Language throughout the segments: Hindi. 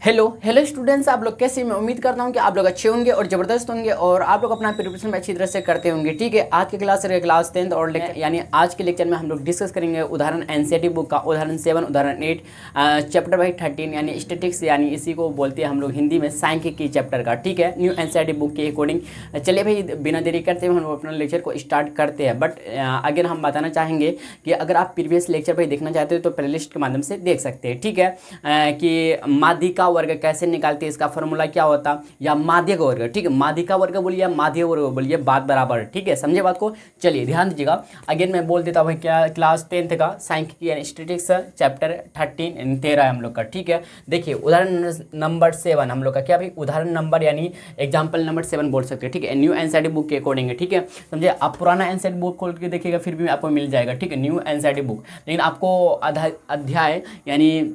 हेलो स्टूडेंट्स, आप लोग कैसे? मैं उम्मीद करता हूं कि आप लोग अच्छे होंगे और ज़बरदस्त होंगे और आप लोग अपना प्रिपरेशन अच्छी तरह से करते होंगे। ठीक है, आज की क्लास है क्लास 10th और यानी आज के लेक्चर में हम लोग डिस्कस करेंगे उदाहरण एनसीईआरटी बुक का उदाहरण 7, उदाहरण 8, चैप्टर बाई 13 यानी स्टैटिक्स, यानी इसी को बोलते हैं हम लोग हिंदी में सांख्यिकी चैप्टर का। ठीक है, न्यू एनसीईआरटी बुक के अकॉर्डिंग। चलिए भाई, बिना देरी करते हुए हम अपना लेक्चर को स्टार्ट करते हैं। बट अगेन हम बताना चाहेंगे कि अगर आप प्रीवियस लेक्चर भाई देखना चाहते हो तो प्ले लिस्ट के माध्यम से देख सकते हैं। ठीक है, कि माध्यिका वर्ग कैसे निकालते हैं, इसका फॉर्मूला क्या होता, या माध्यक वर्ग। ठीक है, माध्यिका वर्ग बोलिए या माध्य वर्ग बोलिए, बात बराबर। ठीक है, समझे बात को? चलिए ध्यान दीजिएगा। अगेन मैं बोल देता हूँ क्या, क्लास 10th का सांख्यिकी यानी स्टैटिक्स चैप्टर 13 है हम लोग का। ठीक है, देखिए उदाहरण नंबर 7 हम लोग का क्या भाई, उदाहरण नंबर यानी एग्जाम्पल नंबर 7 बोल सकते हैं। ठीक है, न्यू एनसीईआरटी बुक के अकॉर्डिंग है। ठीक है, समझे? आप पुराना एनसीईआरटी बुक खोल के देखिएगा फिर भी आपको मिल जाएगा। ठीक है, न्यू एनसीईआरटी बुक, लेकिन आपको अध्याय यानी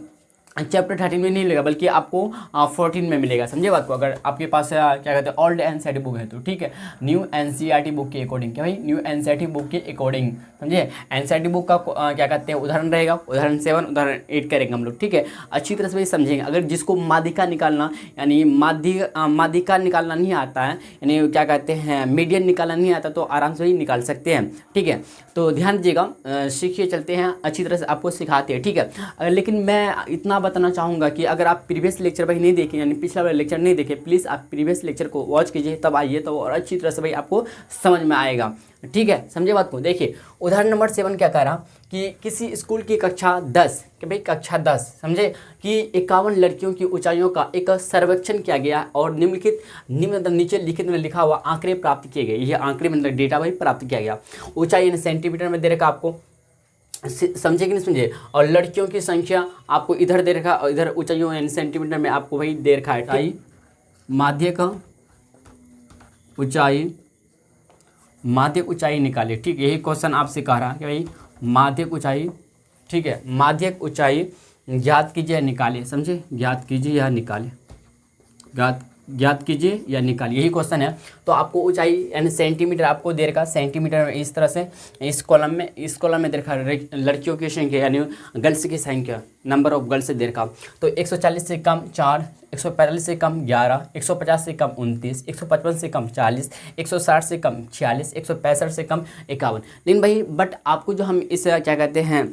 चैप्टर 13 में नहीं मिलेगा, बल्कि आपको 14 में मिलेगा। समझे बात को? अगर आपके पास क्या कहते हैं ओल्ड एनसीईआरटी बुक है तो। ठीक है, न्यू एनसीईआरटी बुक के अकॉर्डिंग क्या भाई, न्यू एनसीईआरटी बुक के अकॉर्डिंग। समझे? एनसीईआरटी बुक का क्या कहते हैं उदाहरण रहेगा, उदाहरण 7 उदाहरण 8 करेंगे हम लोग। ठीक है, अच्छी तरह से भाई समझेंगे। अगर जिसको माध्यिका निकालना यानी माध्यिका निकालना नहीं आता है, यानी क्या कहते हैं मीडियन निकालना नहीं आता, तो आराम से ही निकाल सकते हैं। ठीक है, तो ध्यान दीजिएगा, सीखिए, चलते हैं, अच्छी तरह से आपको सिखाते हैं। ठीक है, लेकिन मैं इतना बताना चाहूँगा कि अगर आप प्रीवियस लेक्चर भाई नहीं देखें, यानी पिछला वाला लेक्चर नहीं देखें, प्लीज़ आप प्रीवियस लेक्चर को वॉच कीजिए, तब आइए तो और अच्छी तरह से भाई आपको समझ में आएगा। ठीक है, समझे बात को? देखिए उदाहरण नंबर 7 क्या कह रहा कि किसी स्कूल की कक्षा 10 कि भाई कक्षा 10 समझे कि 51 लड़कियों की ऊंचाइयों का एक सर्वेक्षण किया गया और नीचे लिखित में लिखा हुआ आंकड़े प्राप्त किए गए। ये आंकड़े मतलब डेटा भाई प्राप्त किया गया। ऊंचाई यानी सेंटीमीटर में दे रखा आपको, समझे कि नहीं समझे? और लड़कियों की संख्या आपको इधर दे रखा और इधर ऊंचाइयों यानी सेंटीमीटर में आपको भाई दे रखा है। ऊंचाई माध्यक ऊंचाई, माध्यक ऊंचाई निकालिए। ठीक, यही क्वेश्चन आपसे कह रहा कि भाई माध्यक ऊंचाई। ठीक है, माध्यक ऊंचाई ज्ञात कीजिए या निकालिए। समझे? ज्ञात कीजिए या निकालिए, ज्ञात कीजिए या निकालिए, यही क्वेश्चन है। तो आपको ऊंचाई यानी सेंटीमीटर आपको दे रखा, सेंटीमीटर में इस तरह से इस कॉलम में दे रखा लड़कियों की संख्या यानी गर्ल्स की संख्या, नंबर ऑफ गर्ल्स दे रखा। तो 140 से कम 4, 145 से कम 11, 150 से कम 29, 155 से कम 40, 160 से कम 46, 165 से कम 51। लेकिन भाई बट आपको जो हम इस क्या कहते हैं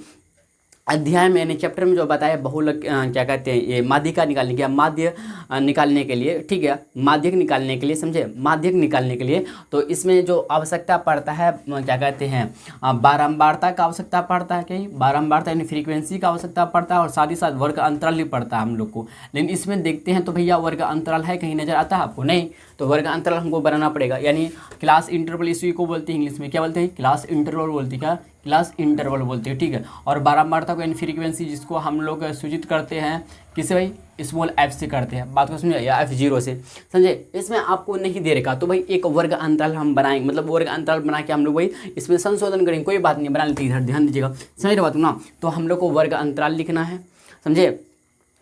अध्याय में यानी चैप्टर में जो बताया बहुलक क्या कहते हैं ये माध्यिका निकालने के, माध्य निकालने के लिए। ठीक है, माध्यक निकालने के लिए, समझे? माध्यक निकालने के लिए तो इसमें जो आवश्यकता पड़ता है क्या कहते हैं बारंबारता का आवश्यकता पड़ता है। कहीं बारंबारता यानी फ्रीक्वेंसी का आवश्यकता पड़ता है और साथ ही साथ वर्ग अंतराल भी पड़ता है हम लोग को। लेकिन इसमें देखते हैं तो भैया वर्ग अंतराल है, कहीं नज़र आता है आपको? नहीं, तो वर्ग अंतराल हमको बनाना पड़ेगा। यानी क्लास इंटरवल इसी को बोलते हैं, इंग्लिश में क्या बोलते हैं? क्लास इंटरवल बोलते हैं। क्या? क्लास इंटरवल बोलते हैं। ठीक है, और बारंबारता को यानी फ्रीक्वेंसी जिसको हम लोग सूचित करते हैं किसे भाई, स्मॉल f से करते हैं। बात को समझे? या f0 से, समझे? इसमें आपको नहीं दे रखा तो भाई एक वर्ग अंतराल हम बनाएंगे, मतलब वर्ग अंतराल बना के हम लोग भाई इसमें संशोधन करेंगे। कोई बात नहीं, बना लेते, इधर ध्यान दीजिएगा, समझ रहे बात ना? तो हम लोग को वर्ग अंतराल लिखना है, समझे?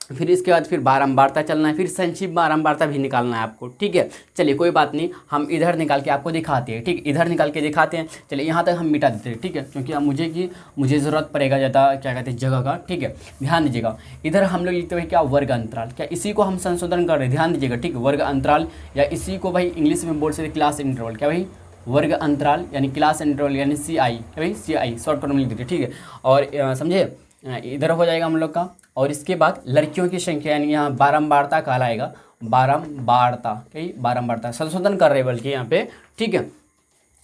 फिर इसके बाद फिर बारंबारता चलना है, फिर संक्षिप्त बारंबारता भी निकालना है आपको। ठीक है, चलिए कोई बात नहीं, हम इधर निकाल के आपको दिखाते हैं। ठीक, इधर निकाल के दिखाते हैं। चलिए यहाँ तक हम मिटा देते हैं। ठीक है, क्योंकि अब मुझे ज़रूरत पड़ेगा ज़्यादा क्या कहते हैं जगह का। ठीक है, ध्यान दीजिएगा, इधर हम लोग लिखते हुए क्या वर्ग अंतराल, क्या इसी को हम संशोधन कर रहे हैं। ध्यान दीजिएगा, ठीक, वर्ग अंतराल या इसी को भाई इंग्लिश में बोल सकते क्लास इंटरवल। क्या भाई? वर्ग अंतराल यानी क्लास इंटरवल यानी CI। क्या भाई? CI शॉर्ट फॉर्म में लिख देते। ठीक है, और समझे इधर हो जाएगा हम लोग का। और इसके बाद लड़कियों की संख्या यानी यहाँ बारंबारता कहलाएगा, बारंबारता। कहीं बारंबारता संशोधन कर रहे हैं बल्कि यहाँ पे। ठीक है,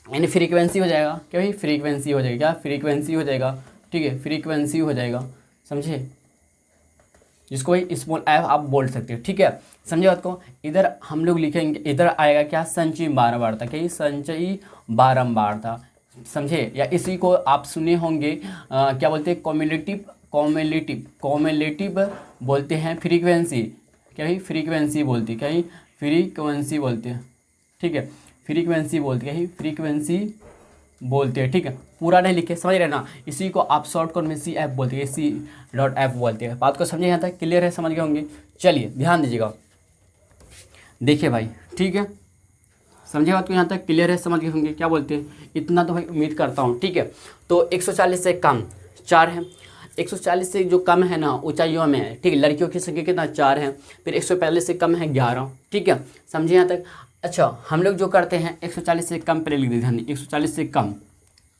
यानी फ्रीक्वेंसी हो जाएगा। क्या भाई? फ्रीक्वेंसी हो जाएगा। क्या? फ्रीक्वेंसी हो जाएगा। ठीक है, फ्रीक्वेंसी हो जाएगा, समझे? जिसको भाई स्मॉल f आप बोल सकते हो। ठीक है, समझे बात को? इधर हम लोग लिखेंगे, इधर आएगा क्या, संचयी बारंबारता। क्या? संचयी बारंबारता, समझे? या इसी को आप सुने होंगे क्या बोलते हैं, कॉम्युलेटिव बोलते हैं। फ्रीक्वेंसी, क्या ही फ्रीक्वेंसी बोलती, क्या ही फ्रीक्वेंसी बोलते हैं। ठीक है, फ्रीक्वेंसी बोलते हैं, फ्रीक्वेंसी बोलते हैं। ठीक है, पूरा नहीं लिखे, समझ रहे ना? इसी को आप शॉर्ट कट में CF बोलते हैं, C.F बोलते हैं। बात को समझे? यहाँ तक क्लियर है, समझ गए होंगे? चलिए ध्यान दीजिएगा, देखिए भाई। ठीक है, समझे बात को? यहाँ तक क्लियर है, समझ गए होंगे? क्या बोलते हैं, इतना तो भाई उम्मीद करता हूँ। ठीक है, तो 140 से कम 4 है, 140 से जो कम है ना ऊंचाइयों में है, ठीक है। लड़कियों की संख्या कितना 4 है, फिर 145 से कम है 11, ठीक है, समझे यहाँ तक। अच्छा हम लोग जो करते हैं 140 से कम पहले लिख देते हैं, 140 से कम,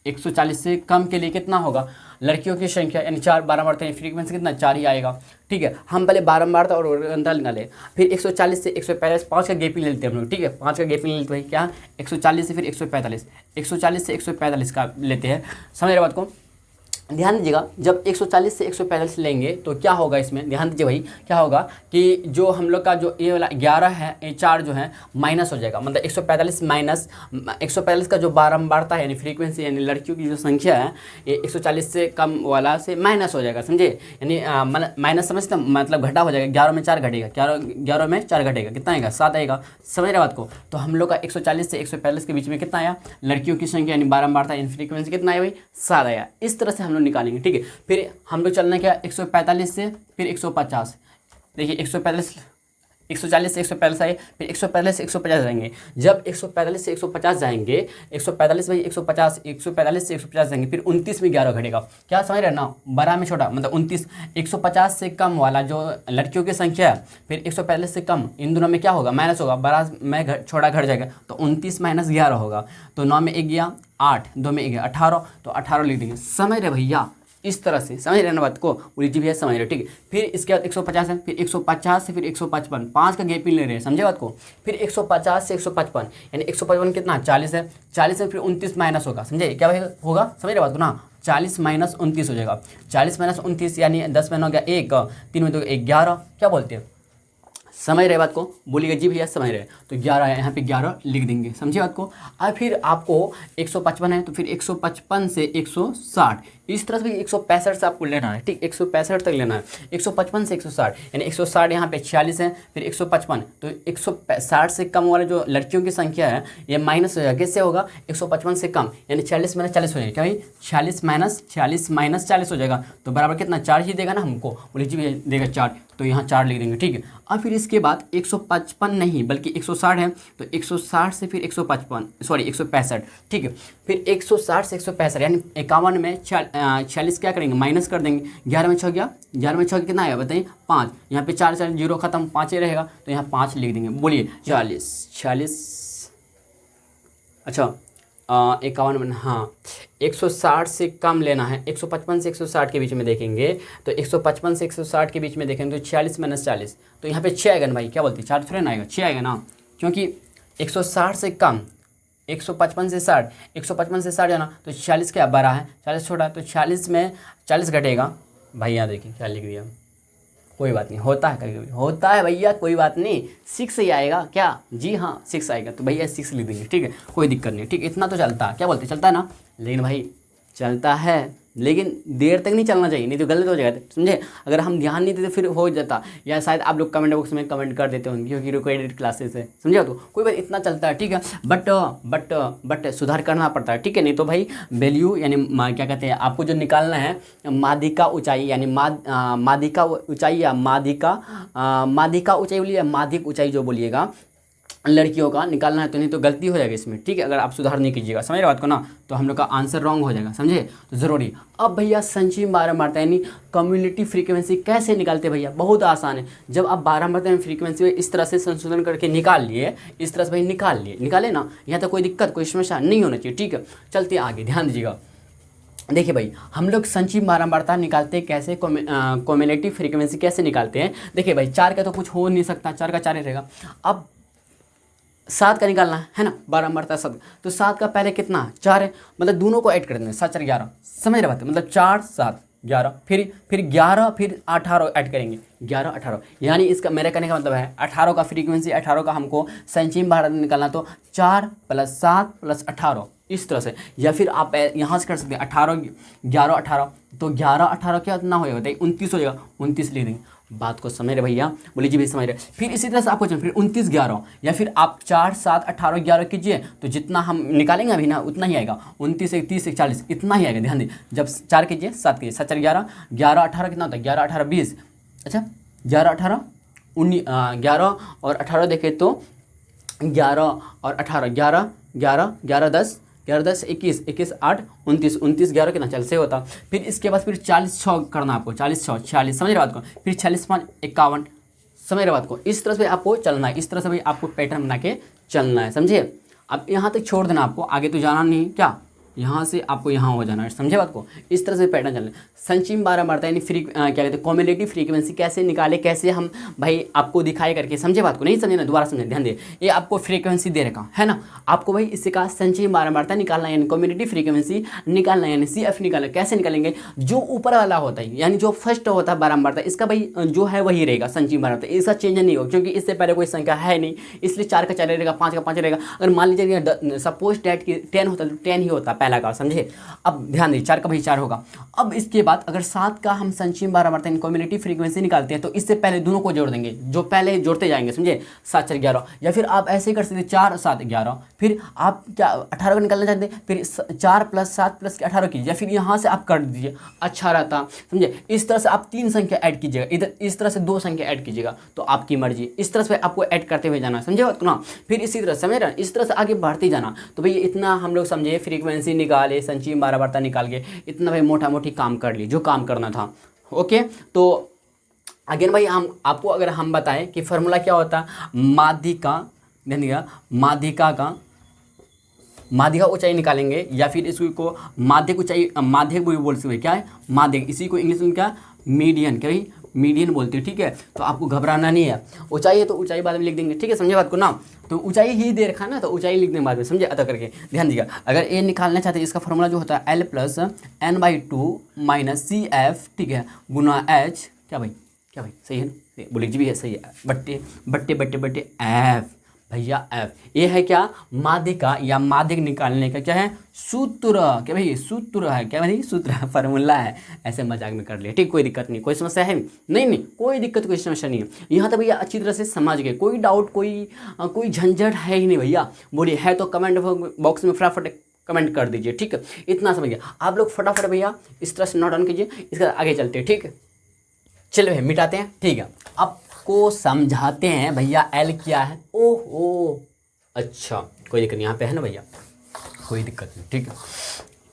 140 से कम के लिए कितना होगा, लड़कियों की संख्या यानी 4 बारंबारता यानी फ्रीक्वेंसी कितना 4 ही आएगा, ठीक है। हम पहले बारंबारता और अंतर निकाले, फिर 140 से 145 5 का गैपिंग ले लेते हैं हम लोग, ठीक है, 5 का गैपिंग ले लेते हैं क्या, 140 से फिर 145, 140 से 145 का लेते हैं, समझ रहे बात को। ध्यान दीजिएगा जब 140 से 145 लेंगे तो क्या होगा इसमें, ध्यान दीजिए भाई, क्या होगा कि जो हम लोग का जो ये वाला 11 है, ये 4 जो है माइनस हो जाएगा, मतलब 145 माइनस 145 का जो बारंबारता है यानी फ्रीक्वेंसी यानी लड़कियों की जो संख्या है ये 140 से कम वाला से माइनस हो जाएगा, समझे, यानी माइनस समझते मतलब घटा हो जाएगा, 11 में 4 घटेगा, 11 में 4 घटेगा, कितना आएगा 7 आएगा, समझ रहे बात को। तो हम लोग का 140 से 145 के बीच में कितना आया, लड़कियों की संख्या यानी बारंबारता यानी फ्रीक्वेंसी कितना आया भाई 7 आया। इस तरह से हम लोग निकालेंगे, ठीक है। फिर हम लोग चलना क्या 145 से फिर 150, देखिए 140 से 145 आए, फिर 145 से 150 जाएंगे। जब 145 से 150 जाएंगे, 145 भाई 150, 145 से 150 जाएंगे, फिर 29 में 11 घटेगा, क्या समझ रहे हैं ना, बड़ा में छोटा मतलब 29, 150 से कम वाला जो लड़कियों की संख्या है, फिर 145 से कम, इन दोनों में क्या होगा माइनस होगा, बड़ा में छोटा घट जाएगा, तो 29 माइनस 11 होगा, तो 9 में 1 गया 8, 2 में 1 गया 18, तो 18 लिख देंगे, समझ रहे भैया, इस तरह से समझ रहे ना बात को, उलझी भी है समझ रहे, ठीक है। फिर इसके बाद 150 है, फिर 150 से फिर 155, 5 का गैपिंग ले रहे हैं, समझे बात को। फिर 150 से 155 यानी 155 कितना 40 है, 40 में फिर 29 माइनस होगा, समझे क्या भाई होगा, समझ रहे बात को ना, 40 माइनस 29 हो जाएगा, 40 माइनस 29 यानी 10 में हो गया 1, 3 में तो 11, क्या बोलते हैं, समझ रहे बात को, बोलिएगा जी भैया समझ रहे, तो 11 है यहाँ पे 11 लिख देंगे, समझे बात को। अब फिर आपको 155 है तो फिर 155 से 160, इस तरह से भी 165 से आपको लेना है, ठीक, 165 तक लेना है, 155 से 160 यानी 160 यहाँ पे 46 है, फिर 155, तो 160 से कम वाले जो लड़कियों की संख्या है ये माइनस हो जाएगा, कैसे होगा 155 से कम यानी 40 माइनस 40 हो जाएगा, क्या भाई 40 माइनस 40 हो जाएगा, तो बराबर कितना 4 ही देगा ना हमको, बोलिए जी भैया देगा 4, तो यहाँ 4 लिख देंगे, ठीक है। अब फिर इसके बाद 155 नहीं बल्कि 160 है, तो 160 से फिर 165, ठीक है, फिर 160 से 165 यानी 51 में 46 क्या करेंगे माइनस कर देंगे, 11 में 6 गया, 11 में 6 कितना आया बताइए 5, यहाँ पे 4 0 खत्म, 5 ही रहेगा, तो यहाँ 5 लिख देंगे, बोलिए 46, अच्छा 51 में, हाँ 160 से कम लेना है, 155 से 160 के बीच में देखेंगे, तो 155 से 160 के बीच में देखेंगे तो 46 माइनस 40, तो यहाँ पे 6 आएगा ना भाई, क्या बोलते हैं 4 थोड़े ना आएगा, 6 आएगा ना, क्योंकि 160 से कम 155 से 60, 155 से 60 है ना, तो 46 क्या बड़ा है 40 छोटा, तो 46 में 40 घटेगा, भाई यहाँ देखिए क्या लिख दिया, कोई बात नहीं, होता है कभी कभी, होता है भैया कोई बात नहीं, 6 ही आएगा क्या, जी हाँ 6 आएगा, तो भैया 6 लिख देंगे, ठीक है, कोई दिक्कत नहीं, ठीक, इतना तो चलता है, क्या बोलते चलता है ना, लेकिन भाई चलता है लेकिन देर तक नहीं चलना चाहिए, नहीं तो गलत हो जाएगा, समझे, अगर हम ध्यान नहीं देते फिर हो जाता, या शायद आप लोग कमेंट बॉक्स में कमेंट कर देते होंगे क्योंकि रिकॉर्डेड क्लासेस है, समझे, तो कोई बात इतना चलता है, ठीक है, बट सुधार करना पड़ता है, ठीक है, नहीं तो भाई वैल्यू यानी क्या कहते हैं आपको जो निकालना है माध्यिका ऊंचाई यानी माध्यिका ऊंचाई या माध्यिका ऊंचाई बोलिए, माध्यिक ऊंचाई जो बोलिएगा लड़कियों का निकालना है, तो नहीं तो गलती हो जाएगी इसमें, ठीक है, अगर आप सुधार नहीं कीजिएगा, समझ रहे बात को ना, तो हम लोग का आंसर रॉन्ग हो जाएगा, समझे, तो ज़रूरी। अब भैया संचयी बारंबारता यानी कम्युनिटी फ्रीक्वेंसी कैसे निकालते हैं भैया, बहुत आसान है, जब आप बारंबारता में फ्रीक्वेंसी इस तरह से संशोधन करके निकाल लिए, इस तरह से भाई निकाले ना, यहाँ तक कोई दिक्कत कोई समस्या नहीं होना चाहिए, ठीक है। चलते आगे, ध्यान दीजिएगा, देखिए भाई हम लोग संचयी बारंबारता निकालते हैं कैसे, कम्युनिटी फ्रीक्वेंसी कैसे निकालते हैं, देखिए भाई 4 का तो कुछ हो नहीं सकता, 4 का 4 ही रहेगा, अब 7 का निकालना है ना, बारंबारता 7, तो 7 का पहले कितना 4 है, मतलब दोनों को ऐड कर देंगे, 7 4 11, समझ रहे बात, मतलब 4 7 11, फिर 11 फिर 18 ऐड करेंगे, 11 18, यानी इसका मेरे कहने का मतलब है 18 का फ्रीक्वेंसी, 18 का हमको संचयी बारंबारता निकालना, तो 4 + 7 + 18 इस तरह से, या फिर आप यहाँ से कर सकते हैं 18 11 18, तो 11 18 क्या इतना हो जाएगा बताइए 29 हो जाएगा, 29 ले देंगे, बात को समझ रहे भैया, बोलिए जी भी समझ रहे। फिर इसी तरह से आपको फिर 29 11, या फिर आप 4 7 18 11 कीजिए, तो जितना हम निकालेंगे अभी ना उतना ही आएगा, 29 1 30 1 40 इतना ही आएगा, ध्यान दीजिए, जब 4 कीजिए 7 कीजिए, 7 4 11, 11 18 कितना होता है 11 18 20, अच्छा 11 18 19 11 और 18 देखें तो 11 और 18 11 11 11 10 11 10 21, 21 8 29, 29 11 कितना 40 से होता। फिर इसके बाद फिर 40 6 करना आपको, 40 6 46, समझ रहे बात को। फिर 46 5 51, समझ रहे बात को। इस तरह से आपको चलना है, इस तरह से भाई आपको पैटर्न बना के चलना है, समझे। अब यहाँ तक छोड़ देना आपको, आगे तो जाना नहीं, क्या यहाँ से आपको यहाँ हो जाना है, समझे बात को। इस तरह से पैटर्न चलना है। संचयी बारंबारता यानी क्या कहते हैं कम्युलेटिव फ्रीक्वेंसी कैसे निकाले, कैसे हम भाई आपको दिखाए करके, समझे बात को। नहीं समझे ना, दोबारा समझे, ध्यान दे। ये आपको फ्रीक्वेंसी दे रखा है ना, आपको भाई इससे कहा संचयी बारंबारता निकालना यानी कम्युलेटिव फ्रीक्वेंसी निकालना यानी CF निकालना। कैसे निकालेंगे, जो ऊपर वाला होता है यानी जो फर्स्ट होता है बारंबारता, इसका भाई जो है वही रहेगा संचयी बारंबारता, इसका चेंज नहीं होगा क्योंकि इससे पहले कोई संख्या है नहीं, इसलिए 4 का 4 रहेगा, 5 का 5 रहेगा। अगर मान लीजिए सपोज डैट की 10 होता तो 10 ही होता पहला का, समझे। अब ध्यान दीजिए 4 का भाई 4 होगा। अब इसके बाद अगर 7 का हम संचयी बारंबारता कम्युलेटिव फ्रीक्वेंसी निकालते हैं तो इससे पहले दोनों को जोड़ देंगे, जो पहले जोड़ते जाएंगे, समझे। 7 4 11, या फिर आप ऐसे ही कर सकते 4 7 11, फिर आप क्या 18 को निकालना चाहते हैं, फिर 4 + 7 + 18 कीजिए, या फिर यहाँ से आप कर दीजिए, अच्छा रहता, समझे। इस तरह से आप 3 संख्या ऐड कीजिएगा, इधर इस तरह से 2 संख्या ऐड कीजिएगा, तो आपकी मर्जी। इस तरह से आपको ऐड करते हुए जाना, समझे बात को ना। फिर इसी तरह समझ रहे, इस तरह से आगे बढ़ते जाना। तो भाई इतना हम लोग समझे, फ्रीक्वेंसी निकाले, संचयी बारंबारता निकाल के, इतना भाई मोटा मोटी काम कर ली जो काम करना था। ओके, तो अगेन भाई हम आपको अगर हम बताएं कि फॉर्मूला क्या होता है माध्यिका, माध्यिका ऊंचाई निकालेंगे, या फिर इसको माध्यिक ऊंचाई, माध्यिक भी बोल सकते, क्या है माध्यिक, इसी को इंग्लिश में क्या मीडियन, क्या भाई मीडियन बोलते हैं, ठीक है। तो आपको घबराना नहीं है, ऊंचाई है तो ऊंचाई बाद में लिख देंगे, ठीक है, समझे बात को ना। तो ऊंचाई ही दे रखा ना, तो ऊंचाई लिख देंगे बाद में, समझे। अतः करके ध्यान दीजिएगा, अगर ए निकालना चाहते हैं इसका फॉर्मूला जो होता है L + n/2 - CF, ठीक है, गुना H, क्या भाई सही है ना, बोलिए जी भी है, सही है, बट्टे F, भैया F। ये है क्या माध्यिका या माध्यिक निकालने का क्या है सूत्र, क्या भाई सूत्र है, क्या भाई सूत्र फार्मूला है। ऐसे मजाक में कर लिया, ठीक, कोई दिक्कत नहीं, कोई समस्या है नहीं, कोई दिक्कत कोई समस्या नहीं है। यहाँ तक भैया अच्छी तरह से समझ गए, कोई डाउट कोई झंझट है ही नहीं भैया। बोलिए है तो कमेंट बॉक्स में फटाफट कमेंट कर दीजिए, ठीक है। इतना समझ गया आप लोग, फटाफट भैया इस तरह से नोट डाउन कीजिए, इसके बाद आगे चलते हैं, ठीक है। चलिए भाई मिटाते हैं, ठीक है। अब को समझाते हैं भैया L क्या है। ओहो अच्छा, कोई दिक्कत नहीं, यहाँ पे है ना भैया, कोई दिक्कत नहीं, ठीक है।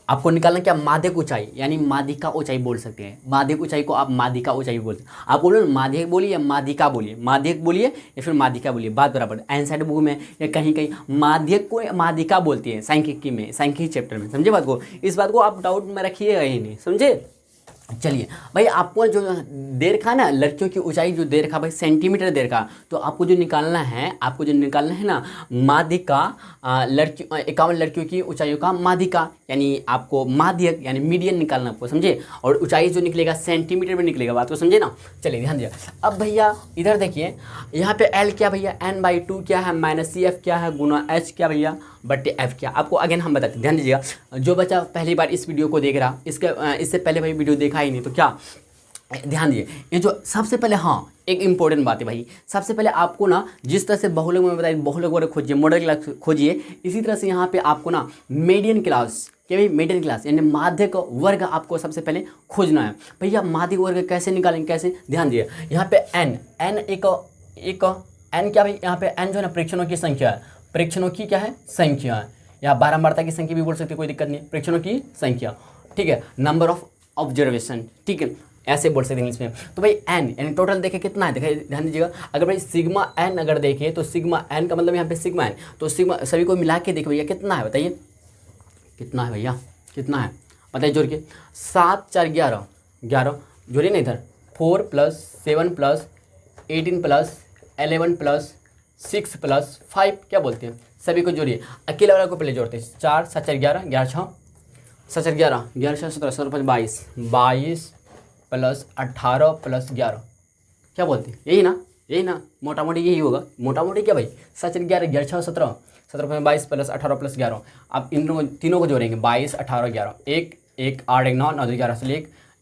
आपको निकालना क्या माध्यिक ऊंचाई यानी माध्यिका ऊंचाई बोल सकते हैं। माध्यिक ऊंचाई को आप माध्यिका ऊंचाई बोलते हैं। आप बोलो माध्यिक बोलिए या माध्यिका बोलिए, माध्यिक बोलिए या फिर माध्यिका बोलिए, बात बराबर। एनसाइड बुक में या कहीं कहीं माध्यिक को माध्यिका बोलती है, सांख्यिकी में, सांख्यिकी चैप्टर में, समझे बात को। इस बात को आप डाउट में रखिएगा ही नहीं, समझे। चलिए भाई आपको जो दे रखा ना लड़कियों की ऊंचाई जो दे रखा भाई सेंटीमीटर दे रखा, तो आपको जो निकालना है ना माध्यिका, लड़की 51 लड़कियों की ऊंचाइयों का माध्यिका यानी आपको माध्यक यानी मीडियन निकालना आपको, समझे। और ऊंचाई जो निकलेगा सेंटीमीटर में निकलेगा, बात को समझे ना। चलिए ध्यान दिया। अब भैया इधर देखिए, यहाँ पे L क्या भैया n/2 क्या है, -CF क्या है, गुना H क्या भैया, बट्टे F क्या। आपको अगेन हम बताते, ध्यान दीजिएगा। जो बच्चा पहली बार इस वीडियो को देख रहा, इससे पहले भाई वीडियो देखा ही नहीं, तो क्या ध्यान दिए, ये जो सबसे पहले, हाँ एक इंपॉर्टेंट बात है भाई, सबसे पहले आपको ना जिस तरह से बहुलक में बताइए, बहुलक वर्ग खोजिए, मॉडल क्लास खोजिए, इसी तरह से यहाँ पे आपको ना मीडियन क्लास, क्या भाई मीडियन क्लास यानी माध्यक वर्ग आपको सबसे पहले खोजना है। भैया माध्यक वर्ग कैसे निकालेंगे, कैसे, ध्यान दिए। यहाँ पे n एक n क्या भाई, यहाँ पे n जो है ना प्रेक्षणों की संख्या है, प्रेक्षणों की क्या है संख्या है, या बारंबारता की संख्या भी बोल सकते, कोई दिक्कत नहीं, प्रेक्षणों की संख्या, ठीक है, नंबर ऑफ ऑब्जर्वेशन, ठीक है, ऐसे बोल सकते इंग्लिश में। तो भाई n यानी टोटल देखें कितना है, देखिए ध्यान दीजिएगा। अगर भाई सिग्मा n अगर देखें तो सिग्मा n का मतलब यहाँ पे सिग्मा n, तो सिग्मा सभी को मिला के देखो भैया कितना है, बताइए कितना है भैया, कितना है बताइए जोड़ के। 7 4 11 11 जोड़िए ना इधर, 4 + 7 + 18 + 11 + 6 + 5 क्या बोलते हैं, सभी को जोड़िए। अकेले वाला को पहले जोड़ते हैं, 4 7 4 11 11 6 7 4 11 11 6 17 17 5 22 22 + 18 + 11 क्या बोलते हैं, यही ना मोटा मोटी यही होगा, मोटा मोटी क्या भाई 7 4 11 11 6 17 17 5 22 + 18 + 11। आप इन तीनों को जोड़ेंगे, 22 18 11 1 1 8 1 9 9 2 11 से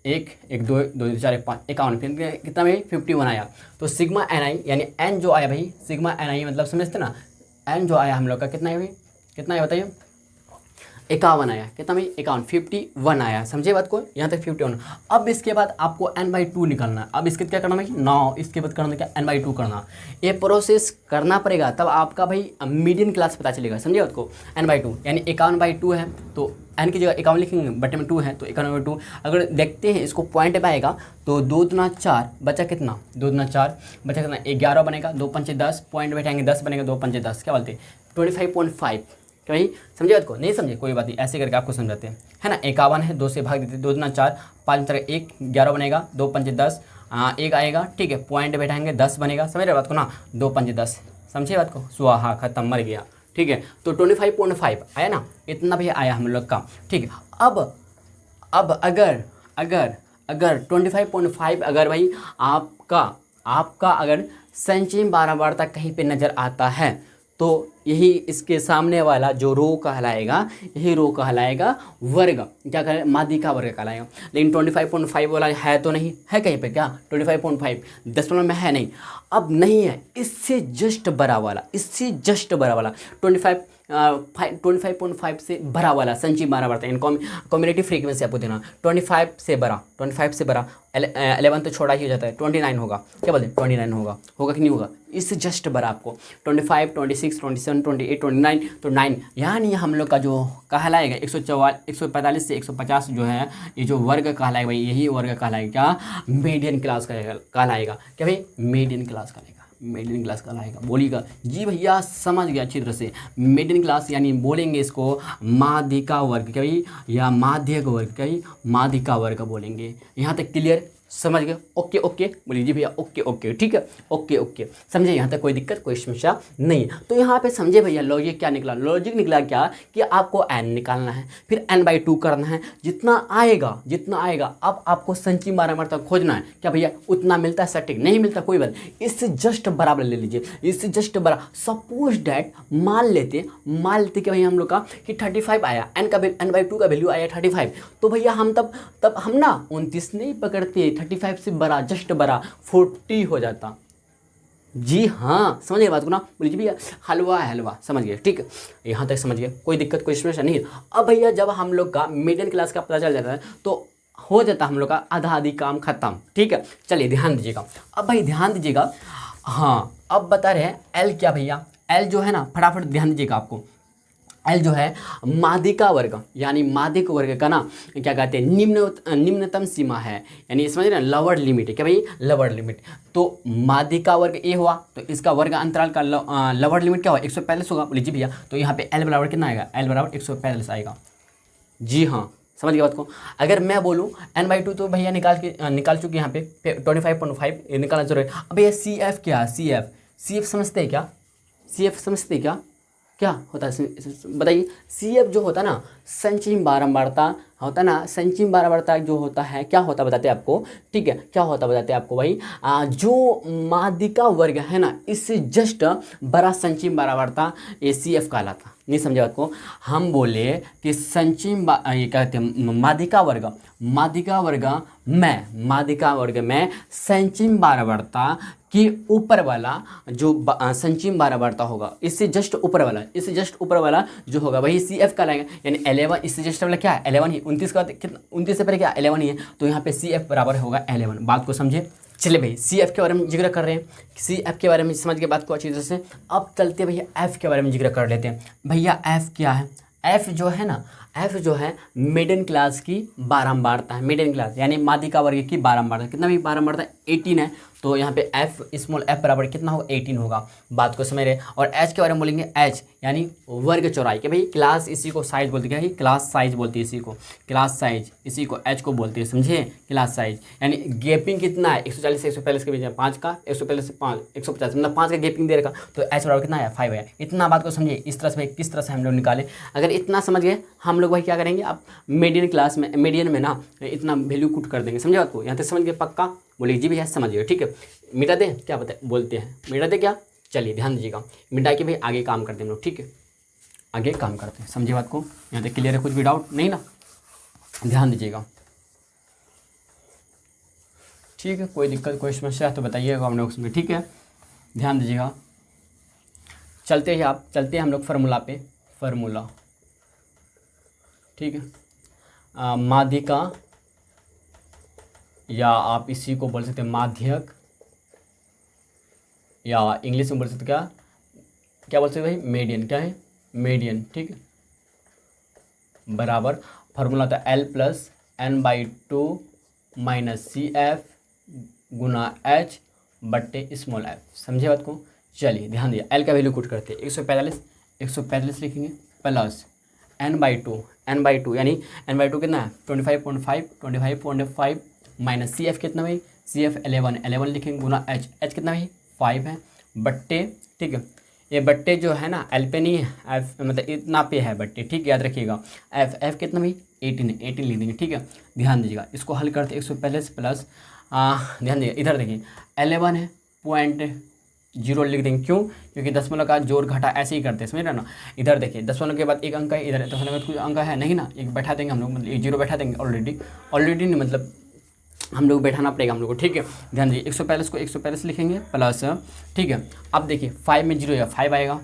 1 1 2 2 4 1 5 51, फिर कितना भाई 51 आया। तो सिग्मा ni यानी n जो आया भाई, सिग्मा ni मतलब समझते ना, n जो आया हम लोग का कितना है भाई, कितना है बताइए। 51 आया, कितना भाई 51, 51 आया, समझे बात को, यहाँ तक 51। अब इसके बाद आपको n/2 निकालना है। अब इसके क्या करना भाई 9, इसके बाद करना क्या n/2 करना। ये प्रोसेस करना पड़ेगा, तब आपका भाई मीडियन क्लास पता चलेगा, समझे बात को। n/2 यानी 51/2 है, तो n की जगह 51 लिखेंगे, बटे में 2 है तो 51/2। अगर देखते हैं इसको पॉइंट पे आएगा तो 2 दूना 4 बचा कितना, 2 दूना 4 बचा कितना 11 बनेगा, 2 पंचे 10, पॉइंट बैठाएंगे 10 बनेगा, 2 पंचे 10, क्या बोलते हैं 25.5। क्या भाई समझे बात को, नहीं समझे कोई बात नहीं, ऐसे करके आपको समझाते हैं, है ना। 51 है, 2 से भाग देते, 2 दूना 4, 5 1, 11 बनेगा, 2 पंचे 10, 1 आएगा, ठीक है, पॉइंट बैठाएंगे 10 बनेगा, समझ रहे बात को ना, 2 पंचे 10, समझे बात को, स्वाहा खत्म, मर गया, ठीक है। तो 25.5 आया ना, इतना भी आया हम लोग का, ठीक है। अब अगर 25.5 अगर भाई आपका अगर संचयी बारंबारता कहीं पे नज़र आता है तो यही इसके सामने वाला जो रो कहलाएगा, यही रो कहलाएगा वर्ग, क्या कहें माध्यिका वर्ग कहलाएगा। लेकिन 25.5 वाला है तो नहीं है कहीं पे, क्या 25.5 दशमलव में है नहीं, अब नहीं है, इससे जस्ट बड़ा वाला, इससे जस्ट बड़ा वाला 25.5 से बड़ा वाला संचयी बारंबारता इन कम्युनिटी फ्रीक्वेंसी आपको देना, 25 से बड़ा 11 तो छोड़ा ही हो जाता है, 29 होगा, क्या बोलते हैं 29 होगा कि नहीं होगा, इससे जस्ट बड़ा आपको 25, 26, 27, 28, 29, तो 9 यानी हम लोग का जो कहलाएगा 145 से 150 जो है, ये जो वर्ग कहलाएगा भाई, यही वर्ग कहलाएगा क्या, मीडियन क्लास कहलाएगा, क्या भाई मीडियन क्लास कहलाएगा, मीडियन क्लास कहलाएगा। बोलिएगा जी भैया समझ गया अच्छी तरह से, मीडियन क्लास यानी बोलेंगे इसको माध्यिका वर्ग, क्या भाई, या माध्यक वर्ग, क्या भाई माध्यिका वर्ग बोलेंगे। यहाँ तक क्लियर, समझ गए, ओके ओके बोलिए जी भैया, ओके ओके, ठीक है, ओके ओके, समझे, यहाँ तक कोई दिक्कत कोई समस्या नहीं। तो यहाँ पे समझे भैया लॉजिक क्या निकला, लॉजिक निकला क्या कि आपको n निकालना है, फिर n/2 करना है, जितना आएगा अब आपको संचयी बारंबारता खोजना है, क्या भैया उतना मिलता है सटीक, नहीं मिलता कोई बात, इससे जस्ट बराबर ले लीजिए, इससे जस्ट बराबर। सपोज डैट मान लेते कि भैया हम लोग का कि 35 आया, n/2 का वैल्यू आया 35, तो भैया हम तब हम ना 29 नहीं पकड़ते, 35 से बड़ा जस्ट बड़ा 40 हो जाता। जी हाँ समझ गए बात को ना, बोलिए भैया हलवा है हलवा, समझ गए, ठीक है, यहाँ तक समझ गए, कोई दिक्कत कोई समस्या नहीं है। अब भैया जब हम लोग का मिडिल क्लास का पता चल जाता है तो हो जाता हम लोग का आधा काम खत्म, ठीक है। चलिए ध्यान दीजिएगा, अब भाई ध्यान दीजिएगा, हाँ अब बता रहे हैं एल क्या भैया, एल जो है ना फटाफट ध्यान दीजिएगा, आपको एल जो है माध्यिका वर्ग यानी माध्यिक वर्ग का ना क्या कहते हैं निम्नतम सीमा है, यानी समझ रहे हैं लोअर लिमिट है, क्या भाई लोअर लिमिट। तो माध्यिका वर्ग ए हुआ तो इसका वर्ग अंतराल का लोअर लिमिट क्या हुआ 145 होगा, बोलिए जी भैया, तो यहाँ पे एल बराबर कितना आएगा, एल बराबर 145 आएगा। जी हाँ समझ गए बात को। अगर मैं बोलूँ n/2 तो भैया निकाल चुके यहाँ पे 25.5 निकालना जरूरी है। अब भैया सी एफ क्या है, सी एफ समझते हैं क्या, सी एफ समझते हैं क्या होता है बताइए। सी एफ जो होता है ना संचयी बारंबारता होता है ना, संचयी बारंबारता जो होता है क्या होता है बताते हैं आपको, ठीक है, क्या होता बताते हैं आपको भाई, जो माध्यिका वर्ग है ना इससे जस्ट बड़ा संचयी बारंबारता ये सी एफ कहलाता। नहीं समझे बात को, हम बोले कि संचयी ये कहते हैं माध्यिका वर्ग में संचयी बारंबारता कि ऊपर वाला जो संचयी बारंबारता होगा इससे जस्ट ऊपर वाला जो होगा वही सी एफ कहलाएगा, यानी 11 इससे जस्ट वाला क्या है 11 ही, 29 का कितना 29 से पहले क्या 11 ही है, तो यहाँ पे सी एफ बराबर होगा 11। बात को समझे। चलिए भाई सी एफ के बारे में जिक्र कर रहे हैं, सी एफ के बारे में समझ के बात को अच्छी तरह से। अब चलते भैया एफ के बारे में जिक्र कर लेते हैं। भैया एफ क्या है, एफ जो है ना, एफ जो है मिडिल क्लास की बारंबारता है, मिडिल क्लास यानी माध्यिका वर्ग की बारंबारता, कितना भी बारंबारता 18 है, तो यहाँ पे एफ स्मॉल एफ बराबर कितना होगा 18 होगा। बात को समझ रहे। और एच के बारे में बोलेंगे एच यानी वर्ग चौड़ाई, कि भाई क्लास इसी को साइज बोलते हैं, क्लास साइज बोलती है इसी को, क्लास साइज इसी को एच को बोलते हैं, समझे, क्लास साइज यानी गैपिंग कितना है 140 से 145 के बीच में, 5 का 145 से 5 150 मतलब 5 का गैपिंग दे रखा, तो एच बराबर कितना है 5 है। इतना बात को समझिए, इस तरह से भाई किस तरह से हम लोग निकाले। अगर इतना समझ गए हम लोग भाई क्या करेंगे, आप मीडियन क्लास में मीडियन में ना इतना वैल्यू कुट कर देंगे, समझे बात को, यहाँ तक समझ गए पक्का, बोलिए जी भैया समझिए, ठीक है। मिटा दे क्या बोलते हैं, मिटा दे क्या, चलिए ध्यान दीजिएगा, मिटा के भाई आगे काम करते हैं हम लोग, ठीक है, आगे काम करते हैं, समझिए बात को, यहाँ तक क्लियर है, कुछ भी डाउट नहीं ना, ध्यान दीजिएगा, ठीक है। कोई दिक्कत कोई समस्या है तो बताइएगा हम लोग उसमें, ठीक है, ध्यान दीजिएगा। चलते हैं हम लोग फार्मूला पे, फार्मूला ठीक है। माध्यिका, या आप इसी को बोल सकते हैं माध्यक, या इंग्लिश में बोल सकते क्या क्या बोल सकते भाई, मीडियन। क्या है, मीडियन। ठीक है, बराबर फार्मूला होता है L+N/2 - CF गुना H बट्टे स्मॉल f। समझे बात को। चलिए ध्यान दिया, L का वैल्यू पुट करते हैं 145 लिखेंगे प्लस N/2 यानी N/2 कितना है 25.5 माइनस CF कितना भाई, CF 11 लिखेंगे गुना H कितना भाई 5 है बट्टे, ठीक है। ये बट्टे जो है ना L पे नहीं है, F मतलब इतना पे है बट्टे, ठीक, याद रखिएगा। F कितना भाई 18 है, 18 लिख देंगे। ठीक है, ध्यान दीजिएगा, इसको हल करते 145 प्लस ध्यान दीजिए इधर देखिए 11 है 0.0 लिख देंगे। क्यों, क्योंकि दशमलव का जोड़ घटा ऐसे ही करते हैं, समझ रहे ना। इधर देखिए दशमलव के बाद एक अंक है, इधर दशमलव के बाद कुछ अंक है नहीं ना, एक बैठा देंगे हम लोग, मतलब 0 बैठा देंगे ऑलरेडी नहीं, मतलब हम लोग बैठाना पड़ेगा हम लोग को। ठीक है, ध्यान दीजिए 145 को 145 लिखेंगे प्लस, ठीक है। अब देखिए 5 में 0 है 5 आएगा,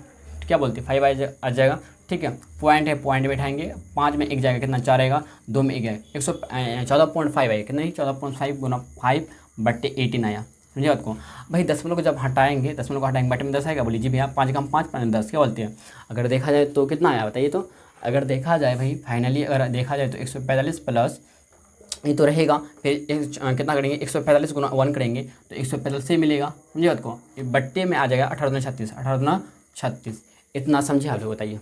क्या बोलते हैं 5 आ जाएगा। ठीक है, पॉइंट है पॉइंट बैठाएंगे, 5 में 1 जाएगा कितना 4 आएगा, 2 में 1 आएगा 114.5 आएगा कितना, 14.5 गुना 5 बट्टे 18 आया। समझे बात को भाई। दशमलव को जब हटाएंगे, दशमलव को हटाएंगे बट्टे में 10 आएगा, बोलिए जी भैया 5 कम 5 5 10 क्या बोलते हैं। अगर देखा जाए तो कितना आया बताइए तो, अगर देखा जाए भाई फाइनली अगर देखा जाए तो 145 प्लस ये तो रहेगा, फिर कितना करेंगे 145 गुना 1 करेंगे तो 145 से मिलेगा। समझे बात को, ये बट्टे में आ जाएगा 18×36 इतना समझे आप लोग बताइए,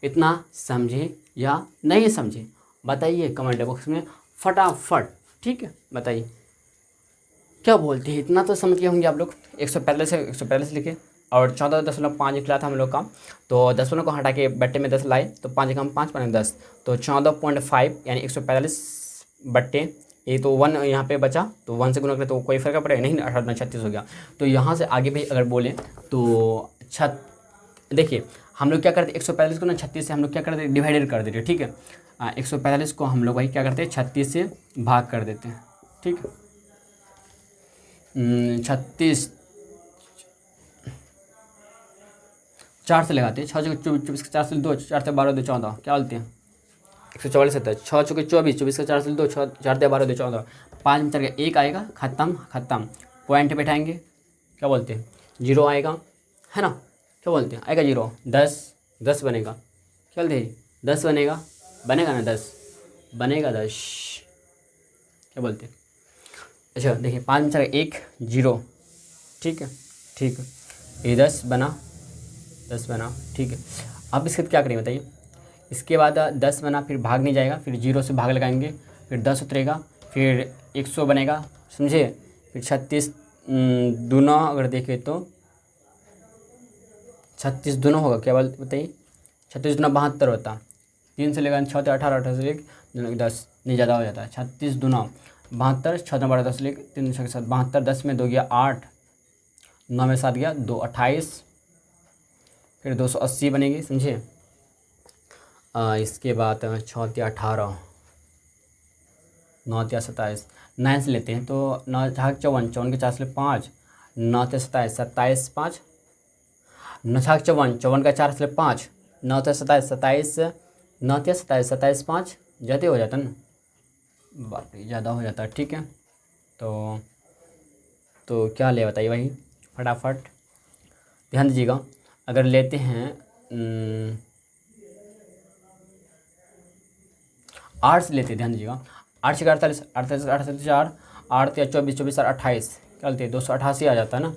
इतना समझे या नहीं समझे बताइए कमेंट बॉक्स में फटाफट। ठीक है, बताइए क्या बोलते हैं, इतना तो समझ गए होंगे आप लोग। 145 लिखे और 14.5 निकला था हम लोग का, तो दशमलव को हटा के बट्टे में 10 लाए तो 5 कम 5 5 10 तो 14.5 यानी 145 बट्टे ये तो 1 यहाँ पे बचा, तो 1 से गुना करें तो कोई फर्क पड़ेगा नहीं, 18×36 हो गया। तो यहाँ से आगे भी अगर बोले तो देखिए हम लोग क्या करते 145 को ना 36 से हम लोग क्या करते डिवाइडेड कर देते। ठीक है, 145 को हम लोग भाई क्या करते हैं 36 से भाग कर देते हैं। ठीक है, 36 4 से लगाते हैं, 6 चौके 24 4 से 2 4 से 12 2 14 क्या बोलते हैं 144 होता है, 6 चौके 24 24 का 4 से 2 4 से 12 2 14 5 में 4 1 आएगा, खत्म पॉइंट बैठाएंगे क्या बोलते हैं 0 आएगा है ना, क्या बोलते हैं आएगा 0 10 बनेगा, क्या बोलते हैं 10 बनेगा ना 10 बनेगा 10 क्या बोलते हैं। अच्छा देखिए 5 में 4 1 0 ठीक है ये 10 बना ठीक है। अब इसके क्या करेंगे बताइए, इसके बाद 10 बना फिर भाग नहीं जाएगा, फिर 0 से भाग लगाएंगे, फिर 10 उतरेगा, फिर 100 बनेगा समझे, फिर 36 दूना अगर देखें तो 36 दूना होगा क्या बताइए 36 दूना 72 होता, 3 से लेकर 6 से 18 18 से लेकर 10 नहीं ज़्यादा हो जाता है, 36 दूना 72 6 में 12 10 लेकर 3 के साथ 72 10 में 2 गया 8 9 में 7 गया 2 28 फिर 280 बनेगी समझे। इसके बाद 6 या 18 9 या 27 9 से लेते हैं तो 9 छाक 54 के 4 से 5 9 या 27 27 5 9 छाक 54 का 4 से 5 9 या 27 27 9 या 27 27 5 ज़्यादा हो जाता ना, बाप रे ज़्यादा हो जाता है। ठीक है, तो क्या ले बताइए भाई फटाफट ध्यान दीजिएगा। अगर लेते हैं 8 से लेते हैं, ध्यान दीजिएगा 8 से 48 48 48 4 8 या 24 24 और 28 क्या बोलते हैं 288 आ जाता है ना।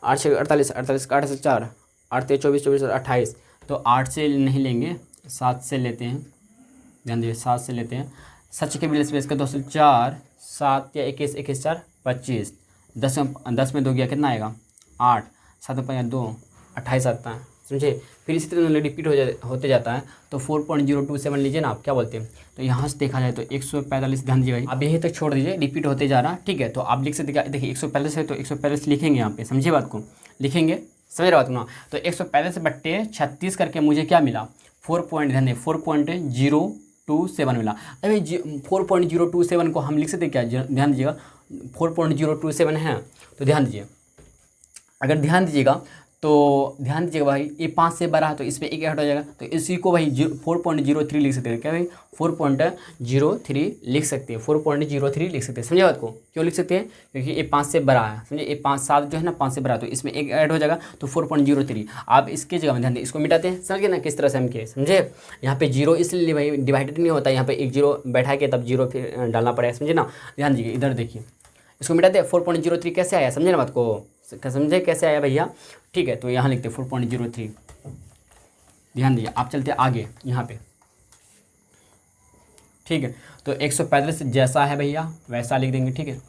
8 से 48 48 8 से 4 8 या 24 24 और 28 तो 8 से नहीं लेंगे 7 से लेते हैं, ध्यान दीजिए 7 से लेते हैं। सच के बिल स्पेस का 2 से 4 7 या 21 21 4 25 10 में 2 गया कितना आएगा 8 7 में 5 2 28 आता है समझे। फिर इसी तरह रिपीट होते जाता है तो 4.027 लीजिए ना आप क्या बोलते हैं। तो यहाँ से देखा जाए तो 145 ध्यान दीजिए भाई, आप यहीं तक छोड़ दीजिए रिपीट होते जा रहा ठीक है। तो आप लिख सकते देखिए 145 है तो 145 लिखेंगे यहाँ पे, समझे बात को लिखेंगे, समझ रहे बात को ना। तो 145 बट्टे 36 करके मुझे क्या मिला 4.027 मिला। अरे 4.027 को हम लिख सकते क्या, ध्यान दीजिएगा 4.027 है तो ध्यान दीजिए, अगर ध्यान दीजिएगा तो ध्यान दीजिएगा भाई, ये 5 से बड़ा है तो इसमें एक ऐड हो जाएगा, तो इसी को भाई 4.03 लिख सकते हैं। क्या भाई 4.03 लिख सकते हैं, 4.03 लिख सकते हैं। समझे बात को? क्यों लिख सकते हैं? क्योंकि ये 5 से बड़ा है। समझे, ये 5 7 जो है ना 5 से बड़ा, तो इसमें एक ऐड हो जाएगा तो 4.03। आप इसके जगह में ध्यान दें, इसको मिटाते हैं। समझ गए ना किस तरह से हम किए? समझे, यहाँ पे जीरो इसलिए भाई डिवाइडेड नहीं होता, यहाँ पे एक जीरो बैठा के तब जीरो फिर डालना पड़ेगा। समझे ना? ध्यान दीजिए, इधर देखिए, इसको मिटाते हैं। 4.03 कैसे आया? समझे ना बात को? समझे कैसे आया भैया? ठीक है, तो यहाँ लिखते 4.03। ध्यान दीजिए, आप चलते आगे यहाँ पे। ठीक है, तो 145 जैसा है भैया वैसा लिख देंगे। ठीक है,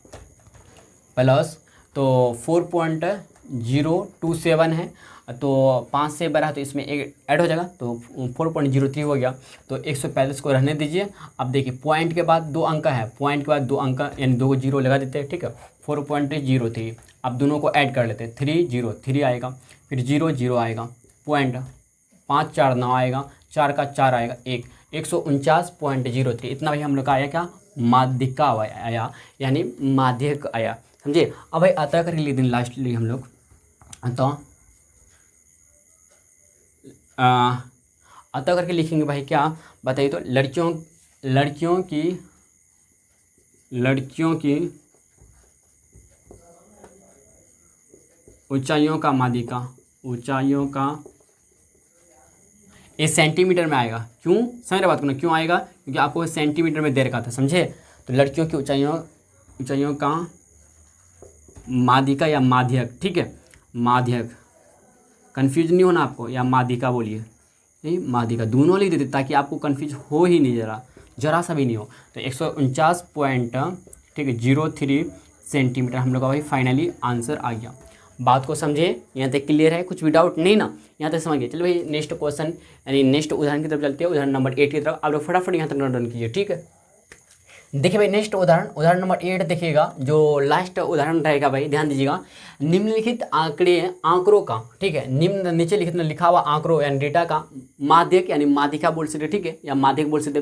प्लस तो 4.027 है, तो 5 से बड़ा है तो इसमें एक ऐड हो जाएगा, तो 4.03 हो गया। तो 145 को रहने दीजिए। अब देखिए, पॉइंट के बाद 2 अंक है, पॉइंट के बाद 2 अंक यानी 2 जीरो लगा देते हैं। ठीक है, 4.03। अब दोनों को ऐड कर लेते हैं, 303 आएगा, फिर 00 आएगा, पॉइंट 5 4 9 आएगा, 4 का 4 आएगा 1, 149.03। इतना भाई हम लोग का आया क्या? माध्यिका आया, यानी माध्यक आया। समझे? अब भाई अतः करके लिख दें लास्टली हम लोग। अतः करके लिखेंगे भाई क्या बताइए? तो लड़कियों की ऊंचाइयों का माध्यिका, ऊंचाइयों का, ये सेंटीमीटर में आएगा। क्यों? समझ रहे बात को ना? क्यों आएगा? क्योंकि आपको सेंटीमीटर में दे रखा था। समझे? तो लड़कियों की ऊंचाइयों का माध्यिका या माध्यक। ठीक है, माध्यक, कन्फ्यूज नहीं होना आपको, या माध्यिका बोलिए, नहीं माध्यिका, दोनों लिख देते ताकि आपको कन्फ्यूज हो ही नहीं, जरा सा भी नहीं हो। तो 149.03 सेंटीमीटर हम लोग का भाई फाइनली आंसर आ गया। बात को समझे? यहाँ तक क्लियर है? कुछ भी डाउट नहीं ना? यहाँ तक समझ गए? चलो भाई नेक्स्ट क्वेश्चन यानी नेक्स्ट उदाहरण की तरफ चलते हैं। उदाहरण नंबर 8 की तरफ आप लोग फटाफट यहाँ तक नोट डाउन कीजिए। ठीक है, देखिए भाई नेक्स्ट उदाहरण नंबर 8 देखिएगा, जो लास्ट उदाहरण रहेगा भाई। ध्यान दीजिएगा, निम्नलिखित आंकड़ों का, ठीक है, नीचे लिखा हुआ आंकड़ों यानी डेटा का माध्यक यानी माध्यिका बोल सकते, ठीक है, या माध्यक बोल सकते